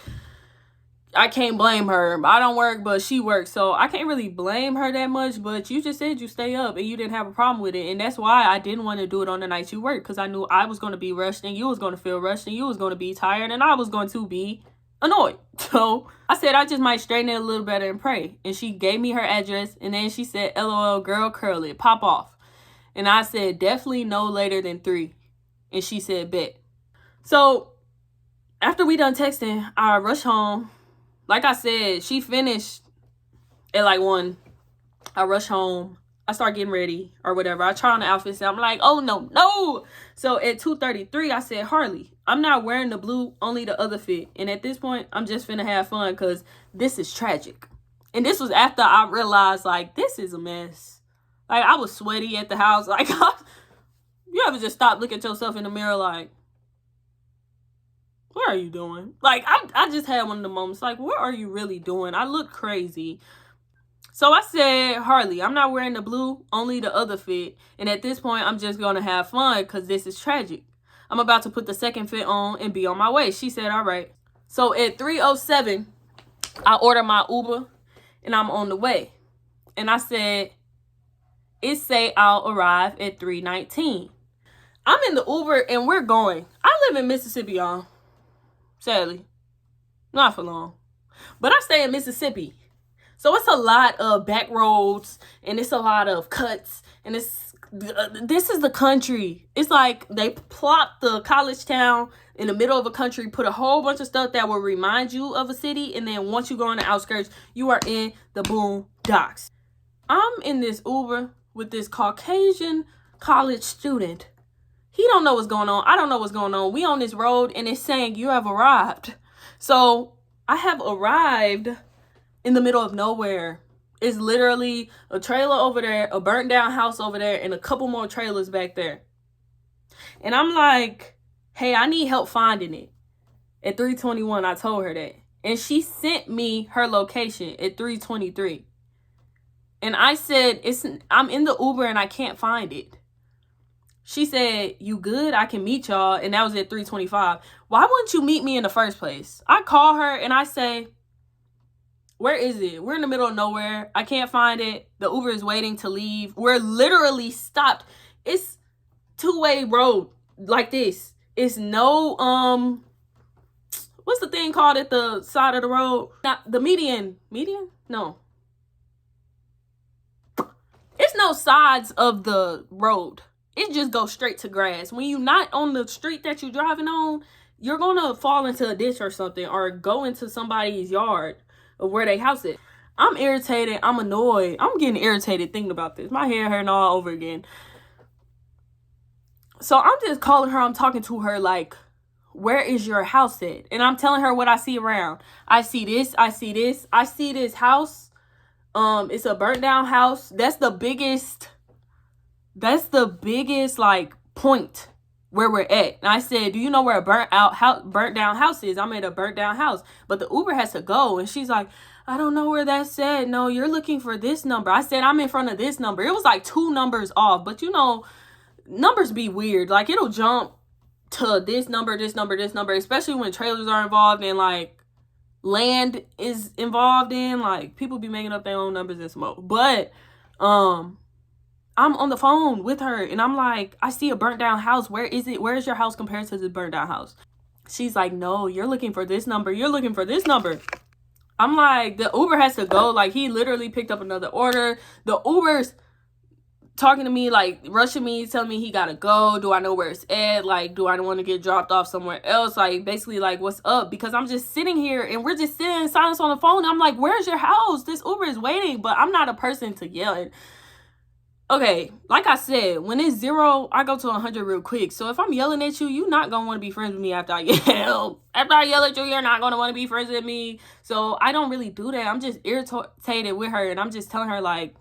I can't blame her. I don't work, but she works. So I can't really blame her that much. But you just said you stay up and you didn't have a problem with it. And that's why I didn't want to do it on the nights you work. Because I knew I was going to be rushed and you was going to feel rushed and you was going to be tired and I was going to be annoyed. So I said I just might straighten it a little better and pray. And she gave me her address. And then she said, LOL, girl, curl it. Pop off. And I said, definitely no later than 3. And she said, bet. So after we done texting, I rushed home. Like I said, she finished at like 1. I rush home. I start getting ready or whatever. I try on the outfits and I'm like, oh, no. So at 2:33, I said, Harley, I'm not wearing the blue, only the other fit. And at this point, I'm just finna have fun because this is tragic. And this was after I realized, like, this is a mess. Like, I was sweaty at the house. Like, you ever just stop, look at yourself in the mirror like, what are you doing? Like, I just had one of the moments, like, what are you really doing? I look crazy. So I said, Harley, I'm not wearing the blue, only the other fit. And at this point, I'm just going to have fun because this is tragic. I'm about to put the second fit on and be on my way. She said, all right. So at 3:07, I ordered my Uber and I'm on the way. And I said, it say I'll arrive at 3:19. I'm in the Uber and we're going. I live in Mississippi, y'all. Sadly, not for long, but I stay in Mississippi, so it's a lot of back roads and it's a lot of cuts and this is the country. It's like they plopped the college town in the middle of a country, put a whole bunch of stuff that will remind you of a city, and then once you go on the outskirts, you are in the boondocks. I'm in this Uber with this Caucasian college student. He don't know what's going on. I don't know what's going on. We on this road and it's saying you have arrived. So I have arrived in the middle of nowhere. It's literally a trailer over there, a burnt down house over there, and a couple more trailers back there. And I'm like, hey, I need help finding it. At 3:21, I told her that. And she sent me her location at 3:23. And I said, I'm in the Uber and I can't find it. She said, you good? I can meet y'all. And that was at 3:25. Why wouldn't you meet me in the first place? I call her and I say, where is it? We're in the middle of nowhere. I can't find it. The Uber is waiting to leave. We're literally stopped. It's two-way road like this. It's no, what's the thing called at the side of the road? Not the median. Median? No. It's no sides of the road. It just goes straight to grass. When you're not on the street that you're driving on, you're going to fall into a ditch or something or go into somebody's yard of where they house it. I'm irritated. I'm annoyed. I'm getting irritated thinking about this. My hair hurting all over again. So I'm just calling her. I'm talking to her like, where is your house at? And I'm telling her what I see around. I see this. I see this. I see this house. It's a burnt down house. That's the biggest like point where we're at. And I said, do you know where a burnt down house is? I'm at a burnt down house, but the Uber has to go. And she's like, I don't know where that's at. No, you're looking for this number. I said, I'm in front of this number. It was like 2 numbers off, but you know, numbers be weird. Like it'll jump to this number, especially when trailers are involved and like land is involved in, like people be making up their own numbers and smoke. But I'm on the phone with her and I'm like, I see a burnt down house. Where is it? Where is your house compared to the burnt down house? She's like, no, you're looking for this number. You're looking for this number. I'm like, the Uber has to go. Like he literally picked up another order. The Uber's talking to me, like rushing me, telling me he gotta go. Do I know where it's at? Like, do I want to get dropped off somewhere else? Like basically like, what's up? Because I'm just sitting here and we're just sitting in silence on the phone. I'm like, where's your house? This Uber is waiting, but I'm not a person to yell at. Okay, like I said, when it's 0, I go to 100 real quick. So if I'm yelling at you, you're not going to want to be friends with me after I yell. After I yell at you, you're not going to want to be friends with me. So I don't really do that. I'm just irritated with her. And I'm just telling her, like,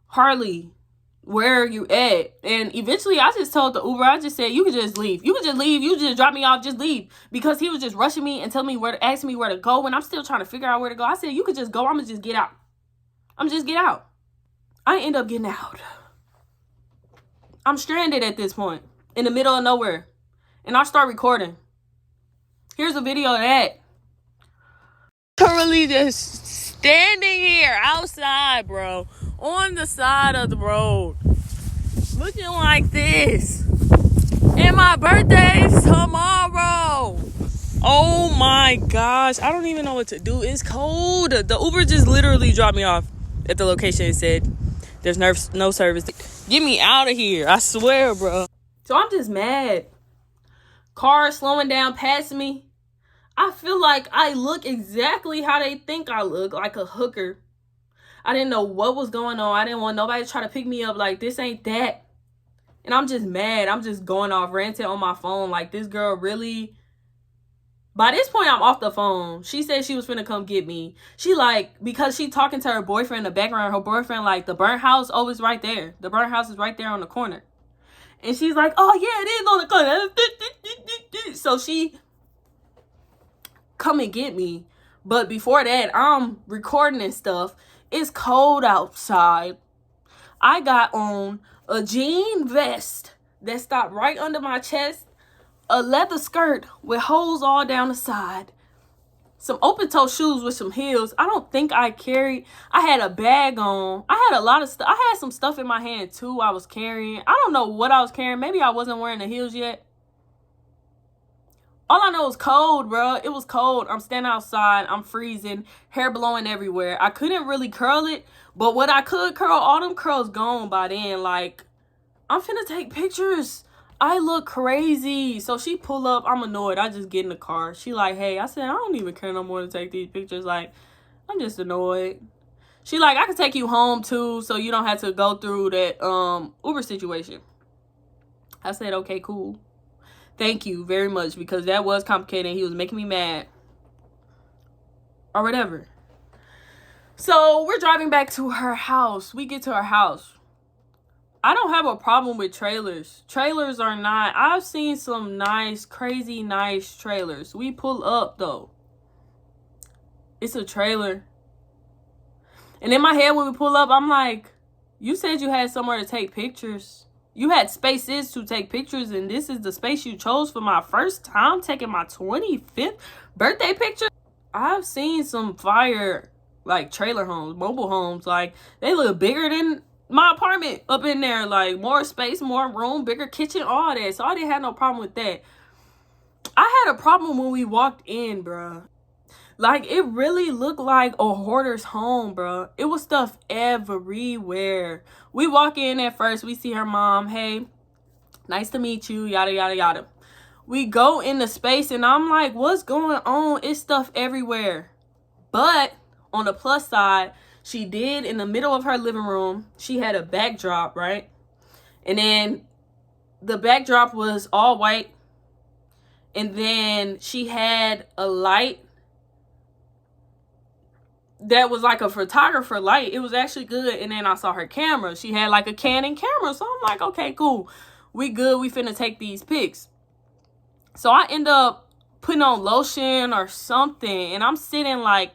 Harley, where are you at? And eventually I just told the Uber, I just said, you can just leave. You can just leave. You just drop me off. Just leave. Because he was just rushing me and telling me asking me where to go. And I'm still trying to figure out where to go. I said, you could just go. I'm going to just get out. I'm just get out. I end up getting out. I'm stranded at this point in the middle of nowhere. And I start recording. Here's a video of that. Currently just standing here outside, bro, on the side of the road, looking like this. And my birthday's tomorrow. Oh my gosh, I don't even know what to do. It's cold. The Uber just literally dropped me off at the location and said there's no service. Get me out of here, I swear, bro. So I'm just mad. Cars slowing down past me. I feel like I look exactly how they think I look, like a hooker. I didn't know what was going on. I didn't want nobody to try to pick me up like this ain't that. And I'm just mad. I'm just going off ranting on my phone like this girl really... By this point, I'm off the phone. She said she was finna come get me. She like, because she talking to her boyfriend in the background, her boyfriend like, the burnt house, oh, it's right there. The burnt house is right there on the corner. And she's like, oh yeah, it is on the corner. So she come and get me. But before that, I'm recording and stuff. It's cold outside. I got on a jean vest that stopped right under my chest, a leather skirt with holes all down the side, some open-toe shoes with some heels. I don't think I carried... I had a bag on. I had a lot of stuff. I had some stuff in my hand, too, I was carrying. I don't know what I was carrying. Maybe I wasn't wearing the heels yet. All I know is cold, bro. It was cold. I'm standing outside. I'm freezing. Hair blowing everywhere. I couldn't really curl it, but what I could curl, all them curls gone by then. Like, I'm finna take pictures. I look crazy. So she pull up. I'm annoyed. I just get in the car. She like, hey. I said, I don't even care no more to take these pictures. Like, I'm just annoyed. She like, I can take you home too, so you don't have to go through that Uber situation. I said, okay, cool. Thank you very much, because that was complicated. He was making me mad. Or whatever. So we're driving back to her house. We get to her house. I don't have a problem with trailers. Trailers are not... I've seen some nice, crazy nice trailers. We pull up, though. It's a trailer. And in my head, when we pull up, I'm like, you said you had somewhere to take pictures. You had spaces to take pictures, and this is the space you chose for my first time taking my 25th birthday picture? I've seen some fire, like, trailer homes, mobile homes. Like, they look bigger than my apartment up in there. Like, more space, more room, bigger kitchen, all that. So I didn't have no problem with that. I had a problem when we walked in, bruh. Like, it really looked like a hoarder's home, bro. It was stuff everywhere. We walk in at first. We see her mom. Hey, nice to meet you. Yada, yada, yada. We go in the space, and I'm like, what's going on? It's stuff everywhere. But on the plus side, she did, in the middle of her living room, she had a backdrop, right? And then the backdrop was all white. And then she had a light that was like a photographer light. It was actually good. And then I saw her camera. She had like a Canon camera. So I'm like, okay, cool. We good. We finna take these pics. So I end up putting on lotion or something. And I'm sitting like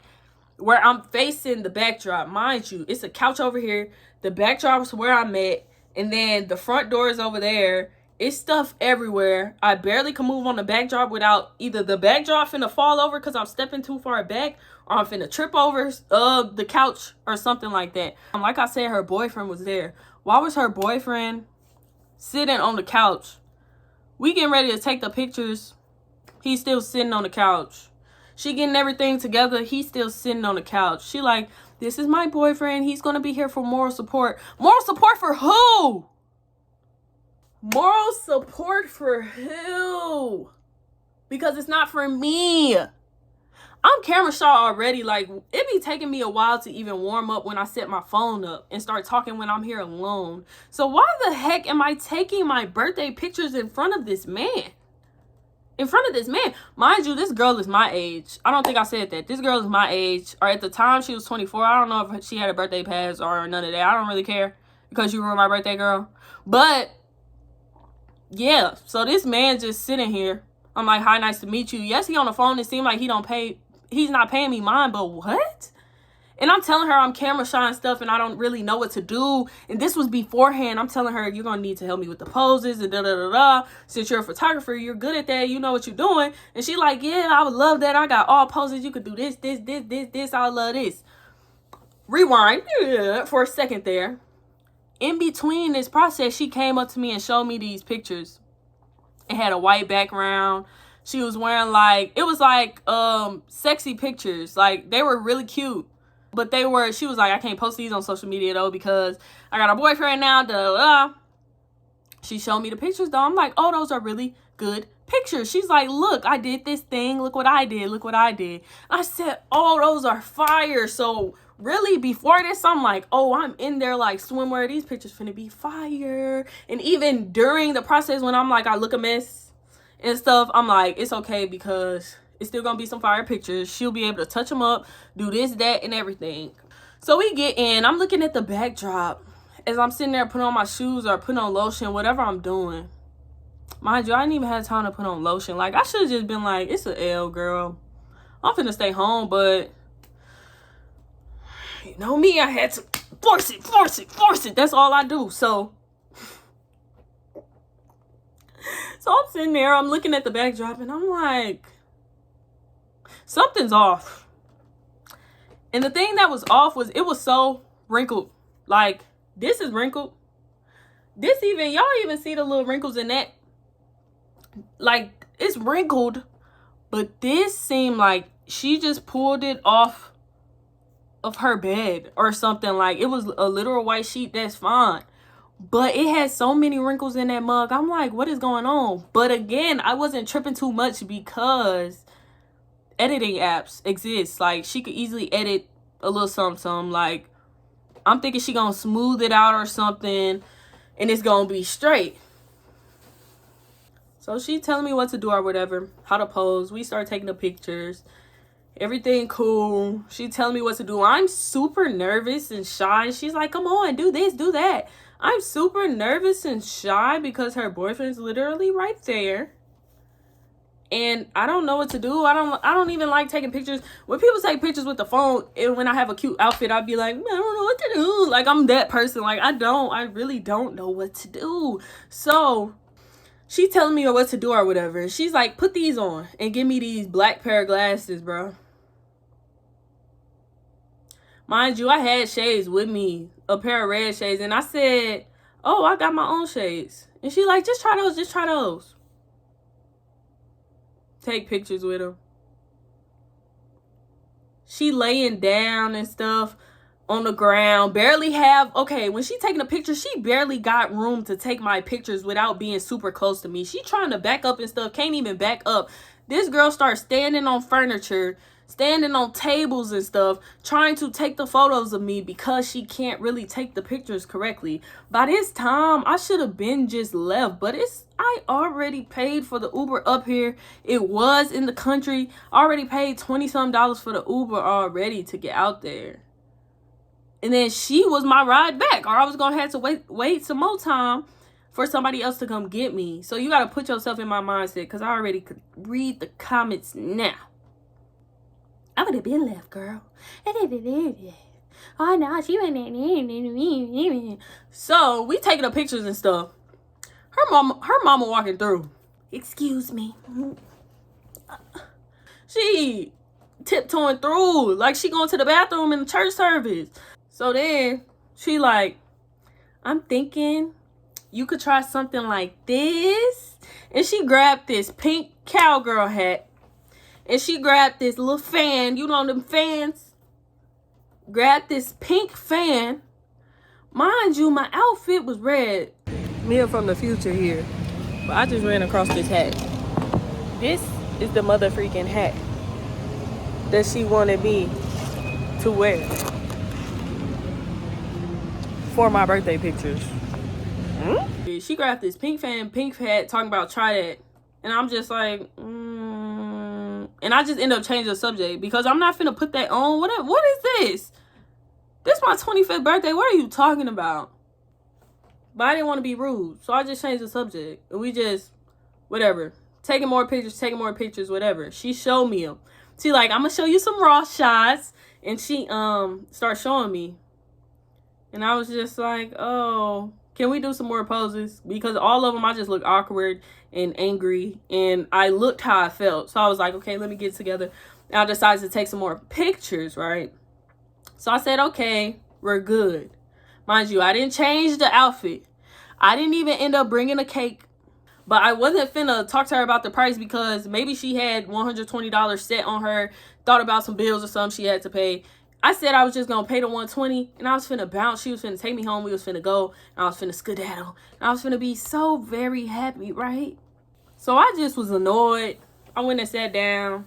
where I'm facing the backdrop. Mind you, it's a couch over here. The backdrop is where I'm at. And then the front door is over there. It's stuff everywhere. I barely can move on the backdrop without either the backdrop finna fall over because I'm stepping too far back, or I'm finna trip over the couch or something like that. Like I said, her boyfriend was there. Why was her boyfriend sitting on the couch? We getting ready to take the pictures. He's still sitting on the couch. She getting everything together. He's still sitting on the couch. She like, this is my boyfriend. He's going to be here for moral support. Moral support for who? Moral support for who? Because it's not for me. I'm camera shy already. Like, it be taking me a while to even warm up when I set my phone up and start talking when I'm here alone. So why the heck am I taking my birthday pictures in front of this man? In front of this man. Mind you, this girl is my age. I don't think I said that. This girl is my age. Or at the time, she was 24. I don't know if she had a birthday pass or none of that. I don't really care because you were my birthday girl. But yeah, so this man just sitting here. I'm like, hi, nice to meet you. Yes, he on the phone. It seemed like he's not paying me mine, but what? And I'm telling her I'm camera shy and stuff and I don't really know what to do. And this was beforehand. I'm telling her, you're going to need to help me with the poses and da-da-da-da. Since you're a photographer, you're good at that. You know what you're doing. And she like, yeah, I would love that. I got all poses. You could do this, this, this, this, this. I love this. Rewind for a second there. In between this process, she came up to me and showed me these pictures. It had a white background. She was wearing like, it was like sexy pictures. Like they were really cute. But she was like, I can't post these on social media though because I got a boyfriend now. Da, da, da. She showed me the pictures though. I'm like, oh, those are really good pictures. She's like, look, I did this thing. Look what I did. Look what I did. I said, oh, those are fire. So really before this, I'm like, oh, I'm in there like swimwear. These pictures finna be fire. And even during the process when I'm like, I look a mess and stuff, I'm like, it's okay because it's still gonna be some fire pictures. She'll be able to touch them up, do this, that, and everything. So we get in. I'm looking at the backdrop as I'm sitting there putting on my shoes or putting on lotion, whatever I'm doing. Mind you, I didn't even have time to put on lotion. Like, I should have just been like, it's an L, girl. I'm finna stay home, but you know me, I had to force it. That's all I do. So I'm sitting there, I'm looking at the backdrop, and I'm like, something's off. And the thing that was off was it was so wrinkled. Like, this is wrinkled. Y'all even see the little wrinkles in that. Like, it's wrinkled, but this seemed like she just pulled it off of her bed or something. Like, it was a literal white sheet, that's fine. But it had so many wrinkles in that mug. I'm like, what is going on? But again, I wasn't tripping too much because editing apps exist. Like, she could easily edit a little something. Like, I'm thinking she gonna smooth it out or something and it's gonna be straight. So she telling me what to do or whatever, how to pose. We start taking the pictures. Everything cool. She telling me what to do. I'm super nervous and shy. She's like, come on, do this, do that. I'm super nervous and shy because her boyfriend's literally right there. And I don't know what to do. I don't even like taking pictures. When people take pictures with the phone, and when I have a cute outfit, I'd be like, I don't know what to do. Like, I'm that person. Like, I really don't know what to do. So she telling me what to do or whatever. She's like, put these on and give me these black pair of glasses, bro. Mind you, I had shades with me, a pair of red shades. And I said, oh, I got my own shades. And she like, just try those. Take pictures with them. She laying down and stuff on the ground. When she taking a picture, she barely got room to take my pictures without being super close to me. She trying to back up and stuff. Can't even back up. This girl starts standing on furniture, standing on tables and stuff, trying to take the photos of me because she can't really take the pictures correctly. By this time, I should have been just left, but I already paid for the Uber up here. It was in the country. I already paid $20-some for the Uber already to get out there. And then she was my ride back, or I was gonna have to wait some more time for somebody else to come get me. So you gotta put yourself in my mindset, because I already could read the comments now. I would have been left, girl. Oh no, she went. So we taking the pictures and stuff. Her mama walking through. Excuse me. She tiptoeing through like she going to the bathroom in the church service. So then she like, I'm thinking you could try something like this. And she grabbed this pink cowgirl hat. And she grabbed this little fan. You know them fans? Grabbed this pink fan. Mind you, my outfit was red. Mia from the future here. But I just ran across this hat. This is the mother freaking hat that she wanted me to wear for my birthday pictures. She grabbed this pink fan, pink hat, talking about try that. And I'm just like, And I just end up changing the subject because I'm not finna put that on. What is this? This is my 25th birthday. What are you talking about? But I didn't want to be rude, so I just changed the subject. And we just, whatever. Taking more pictures, whatever. She showed me them. She like, I'm gonna show you some raw shots. And she started showing me. And I was just like, oh, can we do some more poses? Because all of them, I just looked awkward and angry. And I looked how I felt. So I was like, okay, let me get it together. And I decided to take some more pictures, right? So I said, okay, we're good. Mind you, I didn't change the outfit. I didn't even end up bringing a cake. But I wasn't finna talk to her about the price because maybe she had $120 set on her, thought about some bills or something she had to pay. I said I was just gonna pay the $120 and I was finna bounce. She was finna take me home. We was finna go. And I was finna skedaddle. And I was finna be so very happy, right? So I just was annoyed. I went and sat down.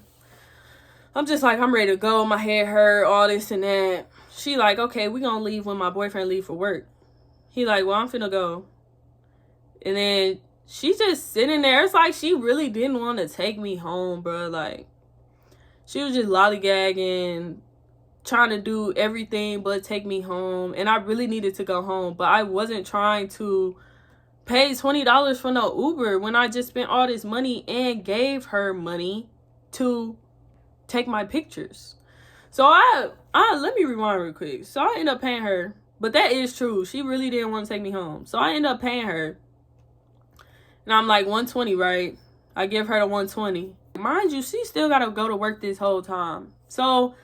I'm just like, I'm ready to go. My head hurt, all this and that. She like, okay, we gonna leave when my boyfriend leave for work. He like, well, I'm finna go. And then she just sitting there. It's like she really didn't want to take me home, bro. Like, she was just lollygagging, trying to do everything but take me home. And I really needed to go home. But I wasn't trying to pay $20 for no Uber when I just spent all this money and gave her money to take my pictures. So I let me rewind real quick. So I ended up paying her. But that is true. She really didn't want to take me home. So I ended up paying her. And I'm like, 120, right? I give her the 120. Mind you, she still got to go to work this whole time. So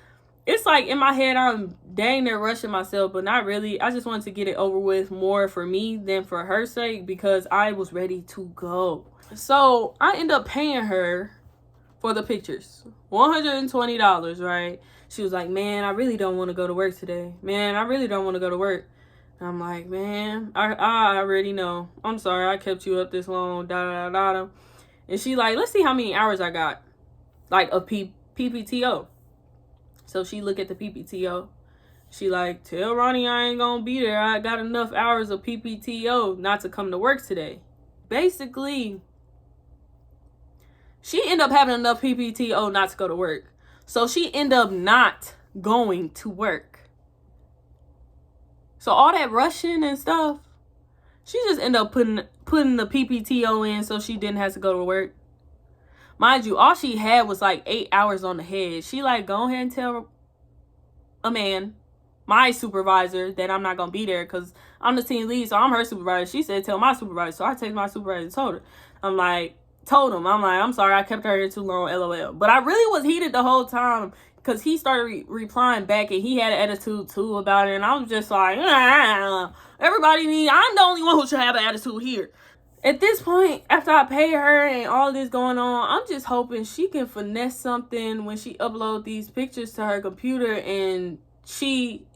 it's like in my head, I'm dang near rushing myself, but not really. I just wanted to get it over with more for me than for her sake because I was ready to go. So I end up paying her for the pictures. $120, right? She was like, man, I really don't want to go to work today. Man, I really don't want to go to work. I'm like, man, I already know. I'm sorry I kept you up this long, da-da-da-da. And she like, let's see how many hours I got. Like a PPTO. So she look at the PPTO. She like, tell Ronnie I ain't gonna be there. I got enough hours of PPTO not to come to work today. Basically, she ended up having enough PPTO not to go to work. So she ended up not going to work. So all that rushing and stuff, she just ended up putting the PPTO in so she didn't have to go to work. Mind you, all she had was like 8 hours on the head. She like, go ahead and tell a man, my supervisor, that I'm not going to be there because I'm the team lead, so I'm her supervisor. She said, tell my supervisor. So I texted my supervisor and told her. Told him, I'm sorry, I kept her here too long, LOL. But I really was heated the whole time because he started replying back and he had an attitude too about it. And I was just like, everybody I'm the only one who should have an attitude here. At this point, after I pay her and all this going on, I'm just hoping she can finesse something when she upload these pictures to her computer and she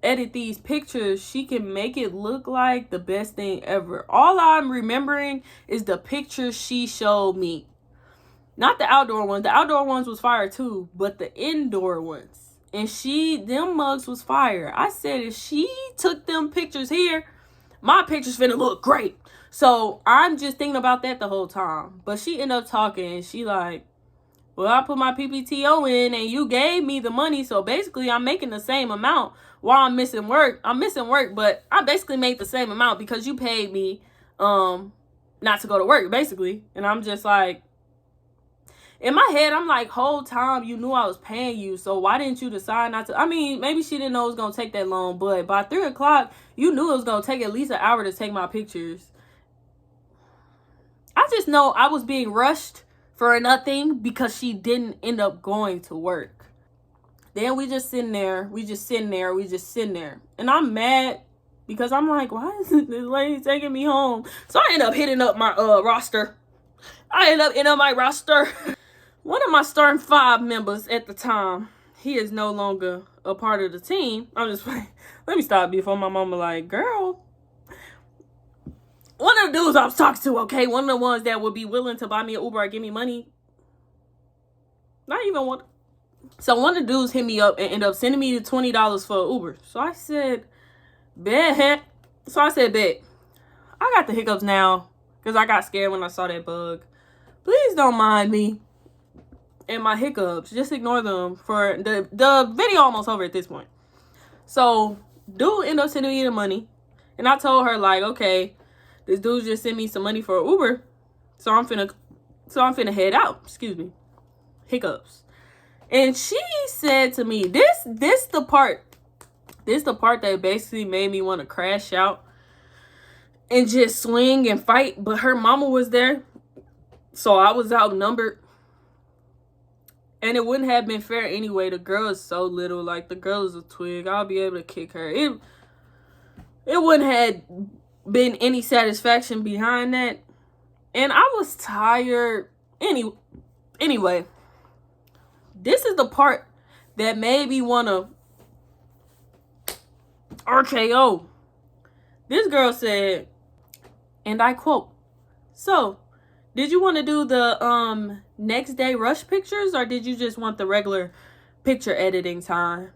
edit these pictures, she can make it look like the best thing ever. All I'm remembering is the pictures she showed me. Not the outdoor ones. The outdoor ones was fire too, but the indoor ones. And them mugs was fire. I said if she took them pictures here, my pictures finna look great. So I'm just thinking about that the whole time. But she ended up talking and she like, well, I put my PPTO in and you gave me the money. So basically I'm making the same amount while I'm missing work. I'm missing work, but I basically made the same amount because you paid me not to go to work, basically. And I'm just like, in my head, I'm like, whole time you knew I was paying you, so why didn't you decide not to? I mean, maybe she didn't know it was going to take that long, but by 3 o'clock, you knew it was going to take at least an hour to take my pictures. I just know I was being rushed for nothing because she didn't end up going to work. Then we just sitting there. And I'm mad because I'm like, why isn't this lady taking me home? So I end up hitting up my roster. One of my starting 5 members at the time, he is no longer a part of the team. I'm just like, let me stop before my mama like, girl. One of the dudes I was talking to, okay? One of the ones that would be willing to buy me an Uber or give me money. Not even one. So one of the dudes hit me up and ended up sending me the $20 for an Uber. So I said, bet. I got the hiccups now because I got scared when I saw that bug. Please don't mind me and my hiccups. Just ignore them for the video almost over at this point. So dude ended up sending me the money. And I told her like, okay, this dude just sent me some money for an Uber. So I'm finna head out. Excuse me. Hiccups. And she said to me, this the part that basically made me want to crash out and just swing and fight. But her mama was there, so I was outnumbered. And it wouldn't have been fair anyway. The girl is so little. Like, the girl is a twig. I'll be able to kick her. It wouldn't have been any satisfaction behind that. And I was tired. Anyway, this is the part that made me want to RKO. This girl said, and I quote, "So, did you want to do the next day rush pictures, or did you just want the regular picture editing time?"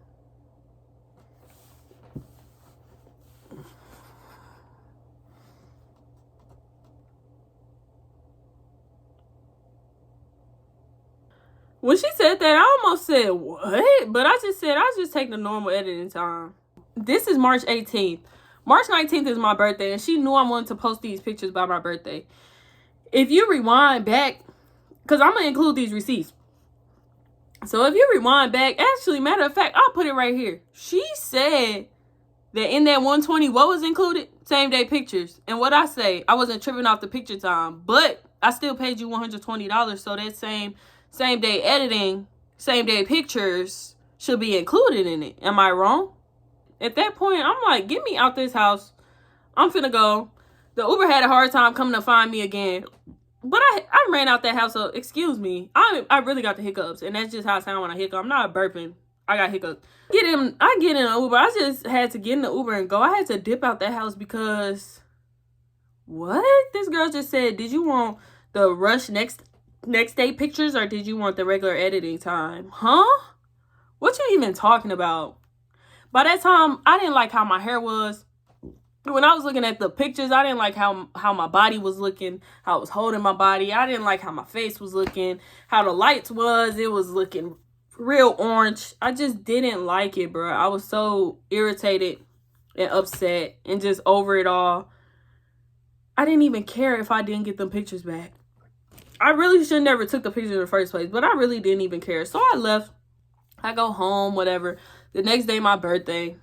When she said that, I almost said, what? But I just said, I just take the normal editing time. This is March 18th. March 19th is my birthday, and she knew I wanted to post these pictures by my birthday. If you rewind back, because I'm going to include these receipts. So if you rewind back, actually, matter of fact, I'll put it right here. She said that in that 120, what was included? Same day pictures. And what I say, I wasn't tripping off the picture time, but I still paid you $120. So that same day editing, same day pictures should be included in it. Am I wrong? At that point, I'm like, get me out this house. I'm finna go. The Uber had a hard time coming to find me again. But I ran out that house, so excuse me. I really got the hiccups, and that's just how I sound when I hiccup. I'm not burping. I got hiccups. I get in an Uber. I just had to get in the Uber and go. I had to dip out that house because what? This girl just said, did you want the rush next day pictures, or did you want the regular editing time? Huh? What you even talking about? By that time, I didn't like how my hair was. When I was looking at the pictures, I didn't like how my body was looking, how I was holding my body. I didn't like how my face was looking, how the lights was. It was looking real orange. I just didn't like it, bro. I was so irritated and upset and just over it all. I didn't even care if I didn't get them pictures back. I really should never took the pictures in the first place, but I really didn't even care. So I left. I go home, whatever. The next day, my birthday.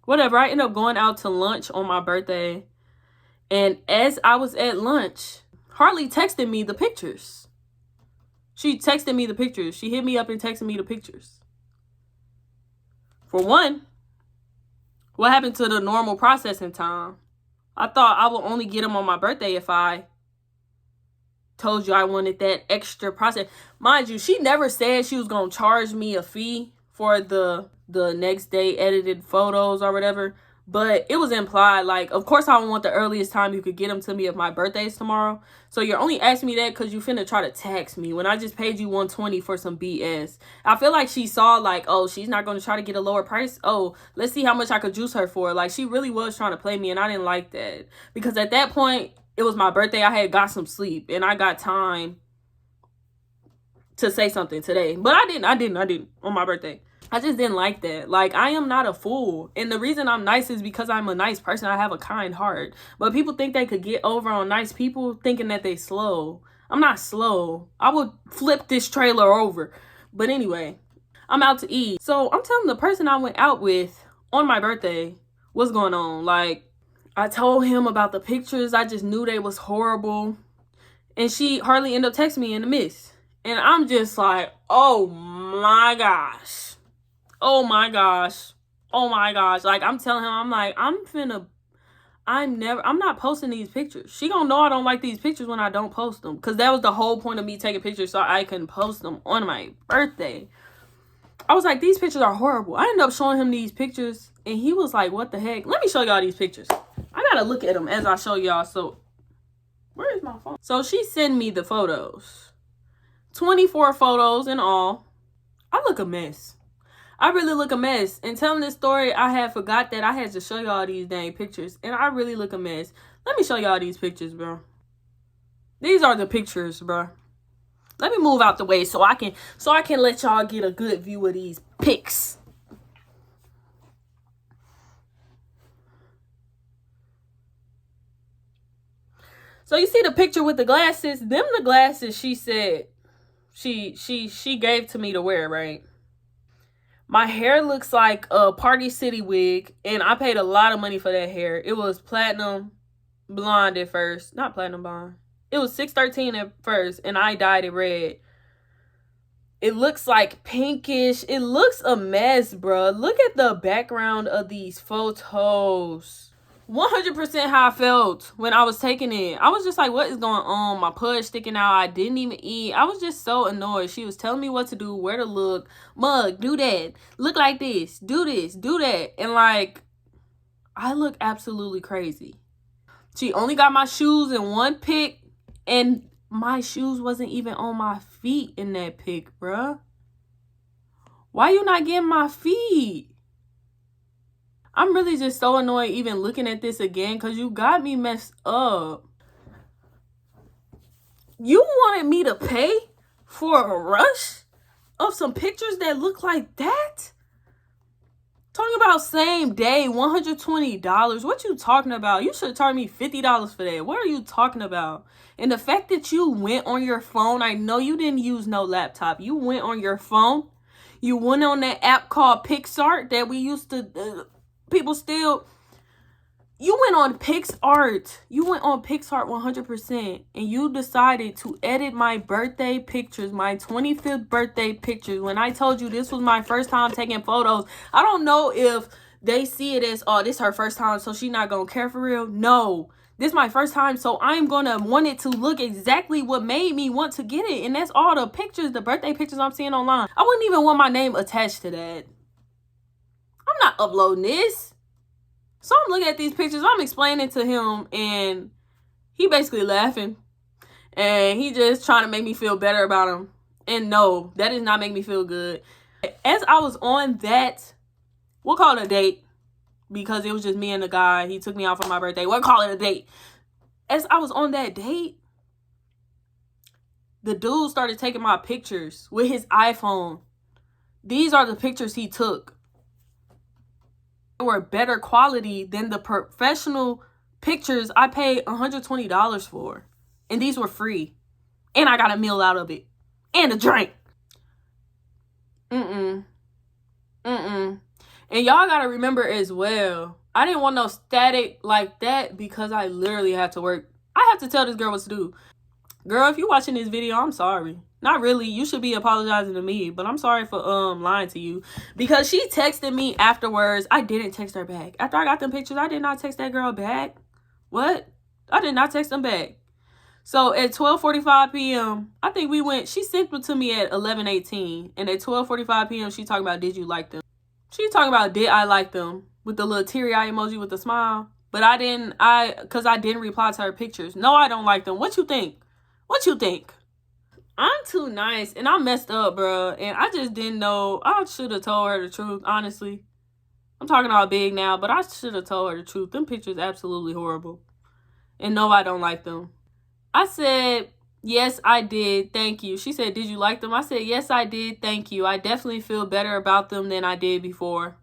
Whatever, I ended up going out to lunch on my birthday. And as I was at lunch, Harley texted me the pictures. She texted me the pictures. She hit me up and texted me the pictures. For one, what happened to the normal processing time? I thought I would only get them on my birthday if I told you I wanted that extra process. Mind you, she never said she was going to charge me a fee for the next day edited photos or whatever, but it was implied, like, of course I don't want the earliest time you could get them to me if my birthday's tomorrow. So you're only asking me that because you finna try to tax me when I just paid you $120 for some BS. I feel like she saw, like, oh, she's not going to try to get a lower price. Oh, let's see how much I could juice her for. Like, she really was trying to play me, and I didn't like that. Because at that point, it was my birthday. I had got some sleep, and I got time to say something today. But I didn't on my birthday. I just didn't like that. Like, I am not a fool. And the reason I'm nice is because I'm a nice person. I have a kind heart. But people think they could get over on nice people thinking that they slow. I'm not slow. I would flip this trailer over. But anyway, I'm out to eat. So I'm telling the person I went out with on my birthday what's going on. Like, I told him about the pictures. I just knew they was horrible. And she hardly ended up texting me in the midst. And I'm just like, oh my gosh. Oh my gosh. Oh my gosh. Like, I'm telling him, I'm like, I'm not posting these pictures. She gonna know I don't like these pictures when I don't post them. Because that was the whole point of me taking pictures, so I can post them on my birthday. I was like, these pictures are horrible. I ended up showing him these pictures, and he was like, what the heck? Let me show y'all these pictures. I gotta look at them as I show y'all. So, where is my phone? So, she sent me the photos. 24 photos in all. I look a mess. I really look a mess. And telling this story, I had forgot that I had to show y'all these dang pictures. And I really look a mess. Let me show y'all these pictures, bro. These are the pictures, bro. Let me move out the way so I can let y'all get a good view of these pics. So you see the picture with the glasses? Them the glasses she said she gave to me to wear, right? My hair looks like a Party City wig, and I paid a lot of money for that hair. It was platinum blonde at first. Not platinum blonde. It was 613 at first, and I dyed it red. It looks like pinkish. It looks a mess, bro. Look at the background of these photos. 100% how I felt when I was taking it. I was just like, what is going on? My pudge sticking out. I didn't even eat. I was just so annoyed. She was telling me what to do, where to look. Mug, do that. Look like this. Do this. Do that. And like, I look absolutely crazy. She only got my shoes in one pic, and my shoes wasn't even on my feet in that pic, bruh. Why you not getting my feet? I'm really just so annoyed even looking at this again because you got me messed up. You wanted me to pay for a rush of some pictures that look like that? Talking about same day, $120. What you talking about? You should charge me $50 for that. What are you talking about? And the fact that you went on your phone, I know you didn't use no laptop. You went on your phone. You went on that app called PixArt that we used to... people still, you went on PixArt. You went on PixArt 100%, and you decided to edit my birthday pictures, my 25th birthday pictures, when I told you this was my first time taking photos. I don't know if they see it as, oh, this is her first time, so she's not gonna care for real. No, this is my first time, so I'm gonna want it to look exactly what made me want to get it, and that's all the pictures, the birthday pictures I'm seeing online. I wouldn't even want my name attached to that. I'm not uploading this. So I'm looking at these pictures. I'm explaining to him, and he basically laughing. And he just trying to make me feel better about him. And no, that does not make me feel good. As I was on that, we'll call it a date, because it was just me and the guy. He took me out for my birthday. We'll call it a date. As I was on that date, the dude started taking my pictures with his iPhone. These are the pictures he took. Were better quality than the professional pictures I paid $120 for. And these were free. And I got a meal out of it. And a drink. And y'all gotta remember as well, I didn't want no static like that because I literally had to work. I have to tell this girl what to do. Girl, if you're watching this video, I'm sorry. Not really. You should be apologizing to me, but I'm sorry for lying to you. Because she texted me afterwards. I didn't text her back. After I got them pictures, I did not text that girl back. What? I did not text them back. So at 12:45 p.m., I think we went, she sent them to me at 11:18. And at 12:45 p.m., she talking about, did you like them? She talking about, did I like them? With the little teary-eye emoji with the smile. But I didn't reply to her pictures. No, I don't like them. What you think? What you think? I'm too nice, and I messed up, bro. And I just didn't know. I should have told her the truth, honestly. I'm talking all big now, but I should have told her the truth. Them pictures absolutely horrible. And no, I don't like them. I said, yes, I did. Thank you. She said, did you like them? I said, yes, I did. Thank you. I definitely feel better about them than I did before.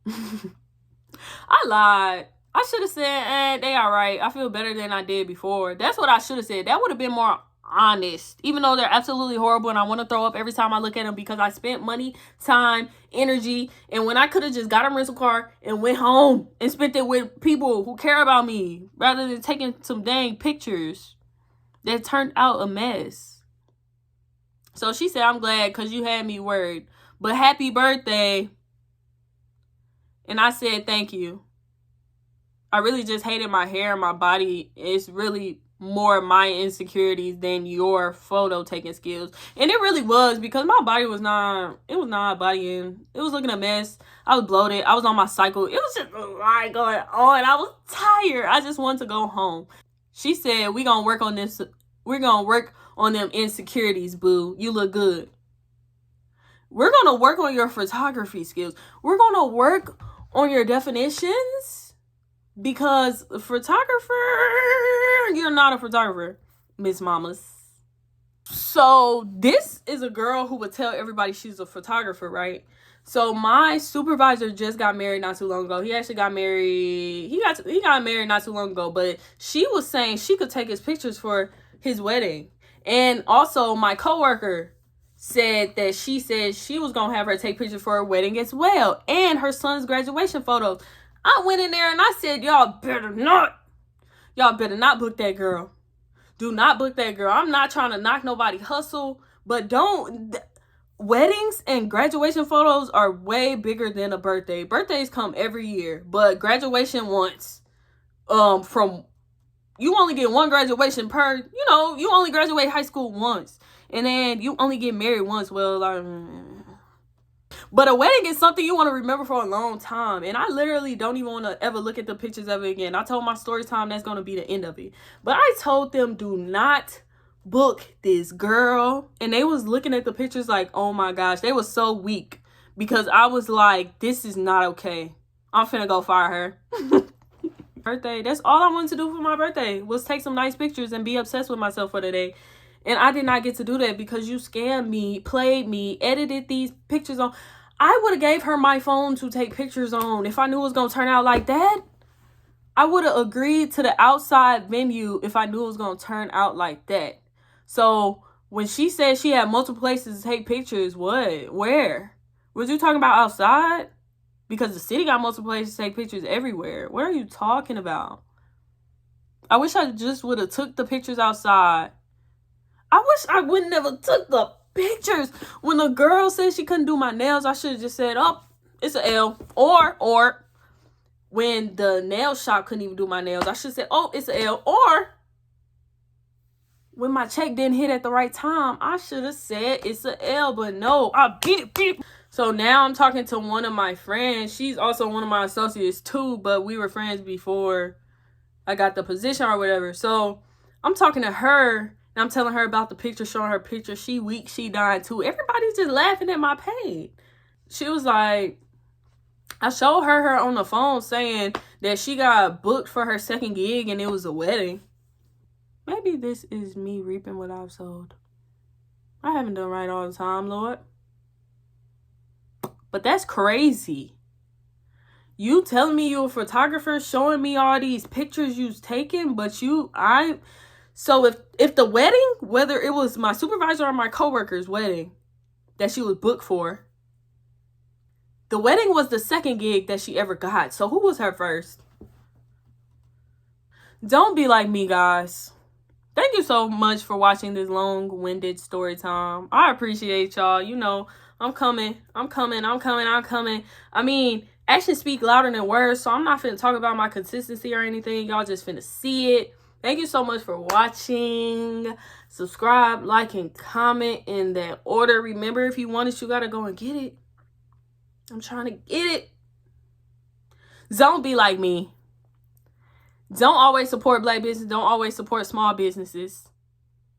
I lied. I should have said, they all right. I feel better than I did before. That's what I should have said. That would have been more honest. Even though they're absolutely horrible and I want to throw up every time I look at them because I spent money, time, energy. And when I could have just got a rental car and went home and spent it with people who care about me rather than taking some dang pictures that turned out a mess. So she said, I'm glad because you had me worried. But happy birthday. And I said, thank you. I really just hated my hair and my body. It's really more my insecurities than your photo taking skills. And it really was, because my body was not, it was not bodying. It was looking a mess. I was bloated. I was on my cycle. It was just a lot going on. I was tired. I just wanted to go home. She said, we're going to work on this. We're going to work on them insecurities, boo. You look good. We're going to work on your photography skills. We're going to work on your definitions. Because photographer, you're not a photographer, Miss Mamas. So this is a girl who would tell everybody she's a photographer, right? So my supervisor just got married not too long ago. He actually got married. He got married not too long ago. But she was saying she could take his pictures for his wedding. And also, my coworker said that she was going to have her take pictures for her wedding as well. And her son's graduation photos. I went in there and I said, y'all better not book that girl. Do not book that girl. I'm not trying to knock nobody hustle, but weddings and graduation photos are way bigger than a birthday. Birthdays come every year, but graduation once. You only get one graduation per, you only graduate high school once. And then you only get married once. Well, but a wedding is something you want to remember for a long time. And I literally don't even want to ever look at the pictures of it again. I told my story time that's going to be the end of it. But I told them, do not book this girl. And they was looking at the pictures like, oh my gosh. They was so weak. Because I was like, this is not okay. I'm finna go fire her. Birthday. That's all I wanted to do for my birthday. Was take some nice pictures and be obsessed with myself for the day. And I did not get to do that because you scammed me, played me, edited these pictures on. I would have gave her my phone to take pictures on. If I knew it was going to turn out like that, I would have agreed to the outside venue if I knew it was going to turn out like that. So when she said she had multiple places to take pictures, what? Where? Was you talking about outside? Because the city got multiple places to take pictures everywhere. What are you talking about? I wish I just would have took the pictures outside. I wish I would never took the pictures. When the girl said she couldn't do my nails, I should have just said, oh, it's an L. Or when the nail shop couldn't even do my nails, I should have said, oh, it's an L. Or when my check didn't hit at the right time, I should have said it's an L. But no, I beat it. So now I'm talking to one of my friends. She's also one of my associates too, but we were friends before I got the position or whatever. So I'm talking to her. And I'm telling her about the picture, showing her picture. She weak, she dying too. Everybody's just laughing at my page. She was like, I showed her on the phone saying that she got booked for her second gig and it was a wedding. Maybe this is me reaping what I've sowed. I haven't done right all the time, Lord. But that's crazy. You telling me you're a photographer, showing me all these pictures you've taken, but so if the wedding, whether it was my supervisor or my coworker's wedding that she was booked for, the wedding was the second gig that she ever got. So who was her first? Don't be like me, guys. Thank you so much for watching this long-winded story time. I appreciate y'all. I'm coming. I mean, actions speak louder than words, so I'm not finna talk about my consistency or anything. Y'all just finna see it. Thank you so much for watching. Subscribe, like, and comment in that order. Remember, if you want it, you gotta go and get it. I'm trying to get it. Don't be like me. Don't always support Black business. Don't always support small businesses.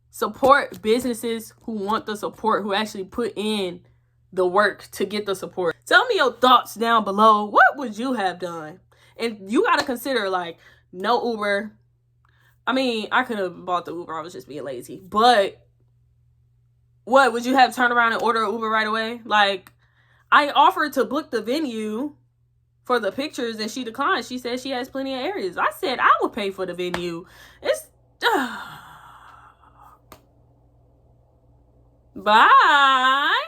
Support businesses who want the support, who actually put in the work to get the support. Tell me your thoughts down below. What would you have done? And you gotta consider, like, no Uber. I mean, I could have bought the Uber. I was just being lazy. But what, would you have turned around and ordered an Uber right away? Like, I offered to book the venue for the pictures and she declined. She said she has plenty of areas. I said I would pay for the venue. It's bye.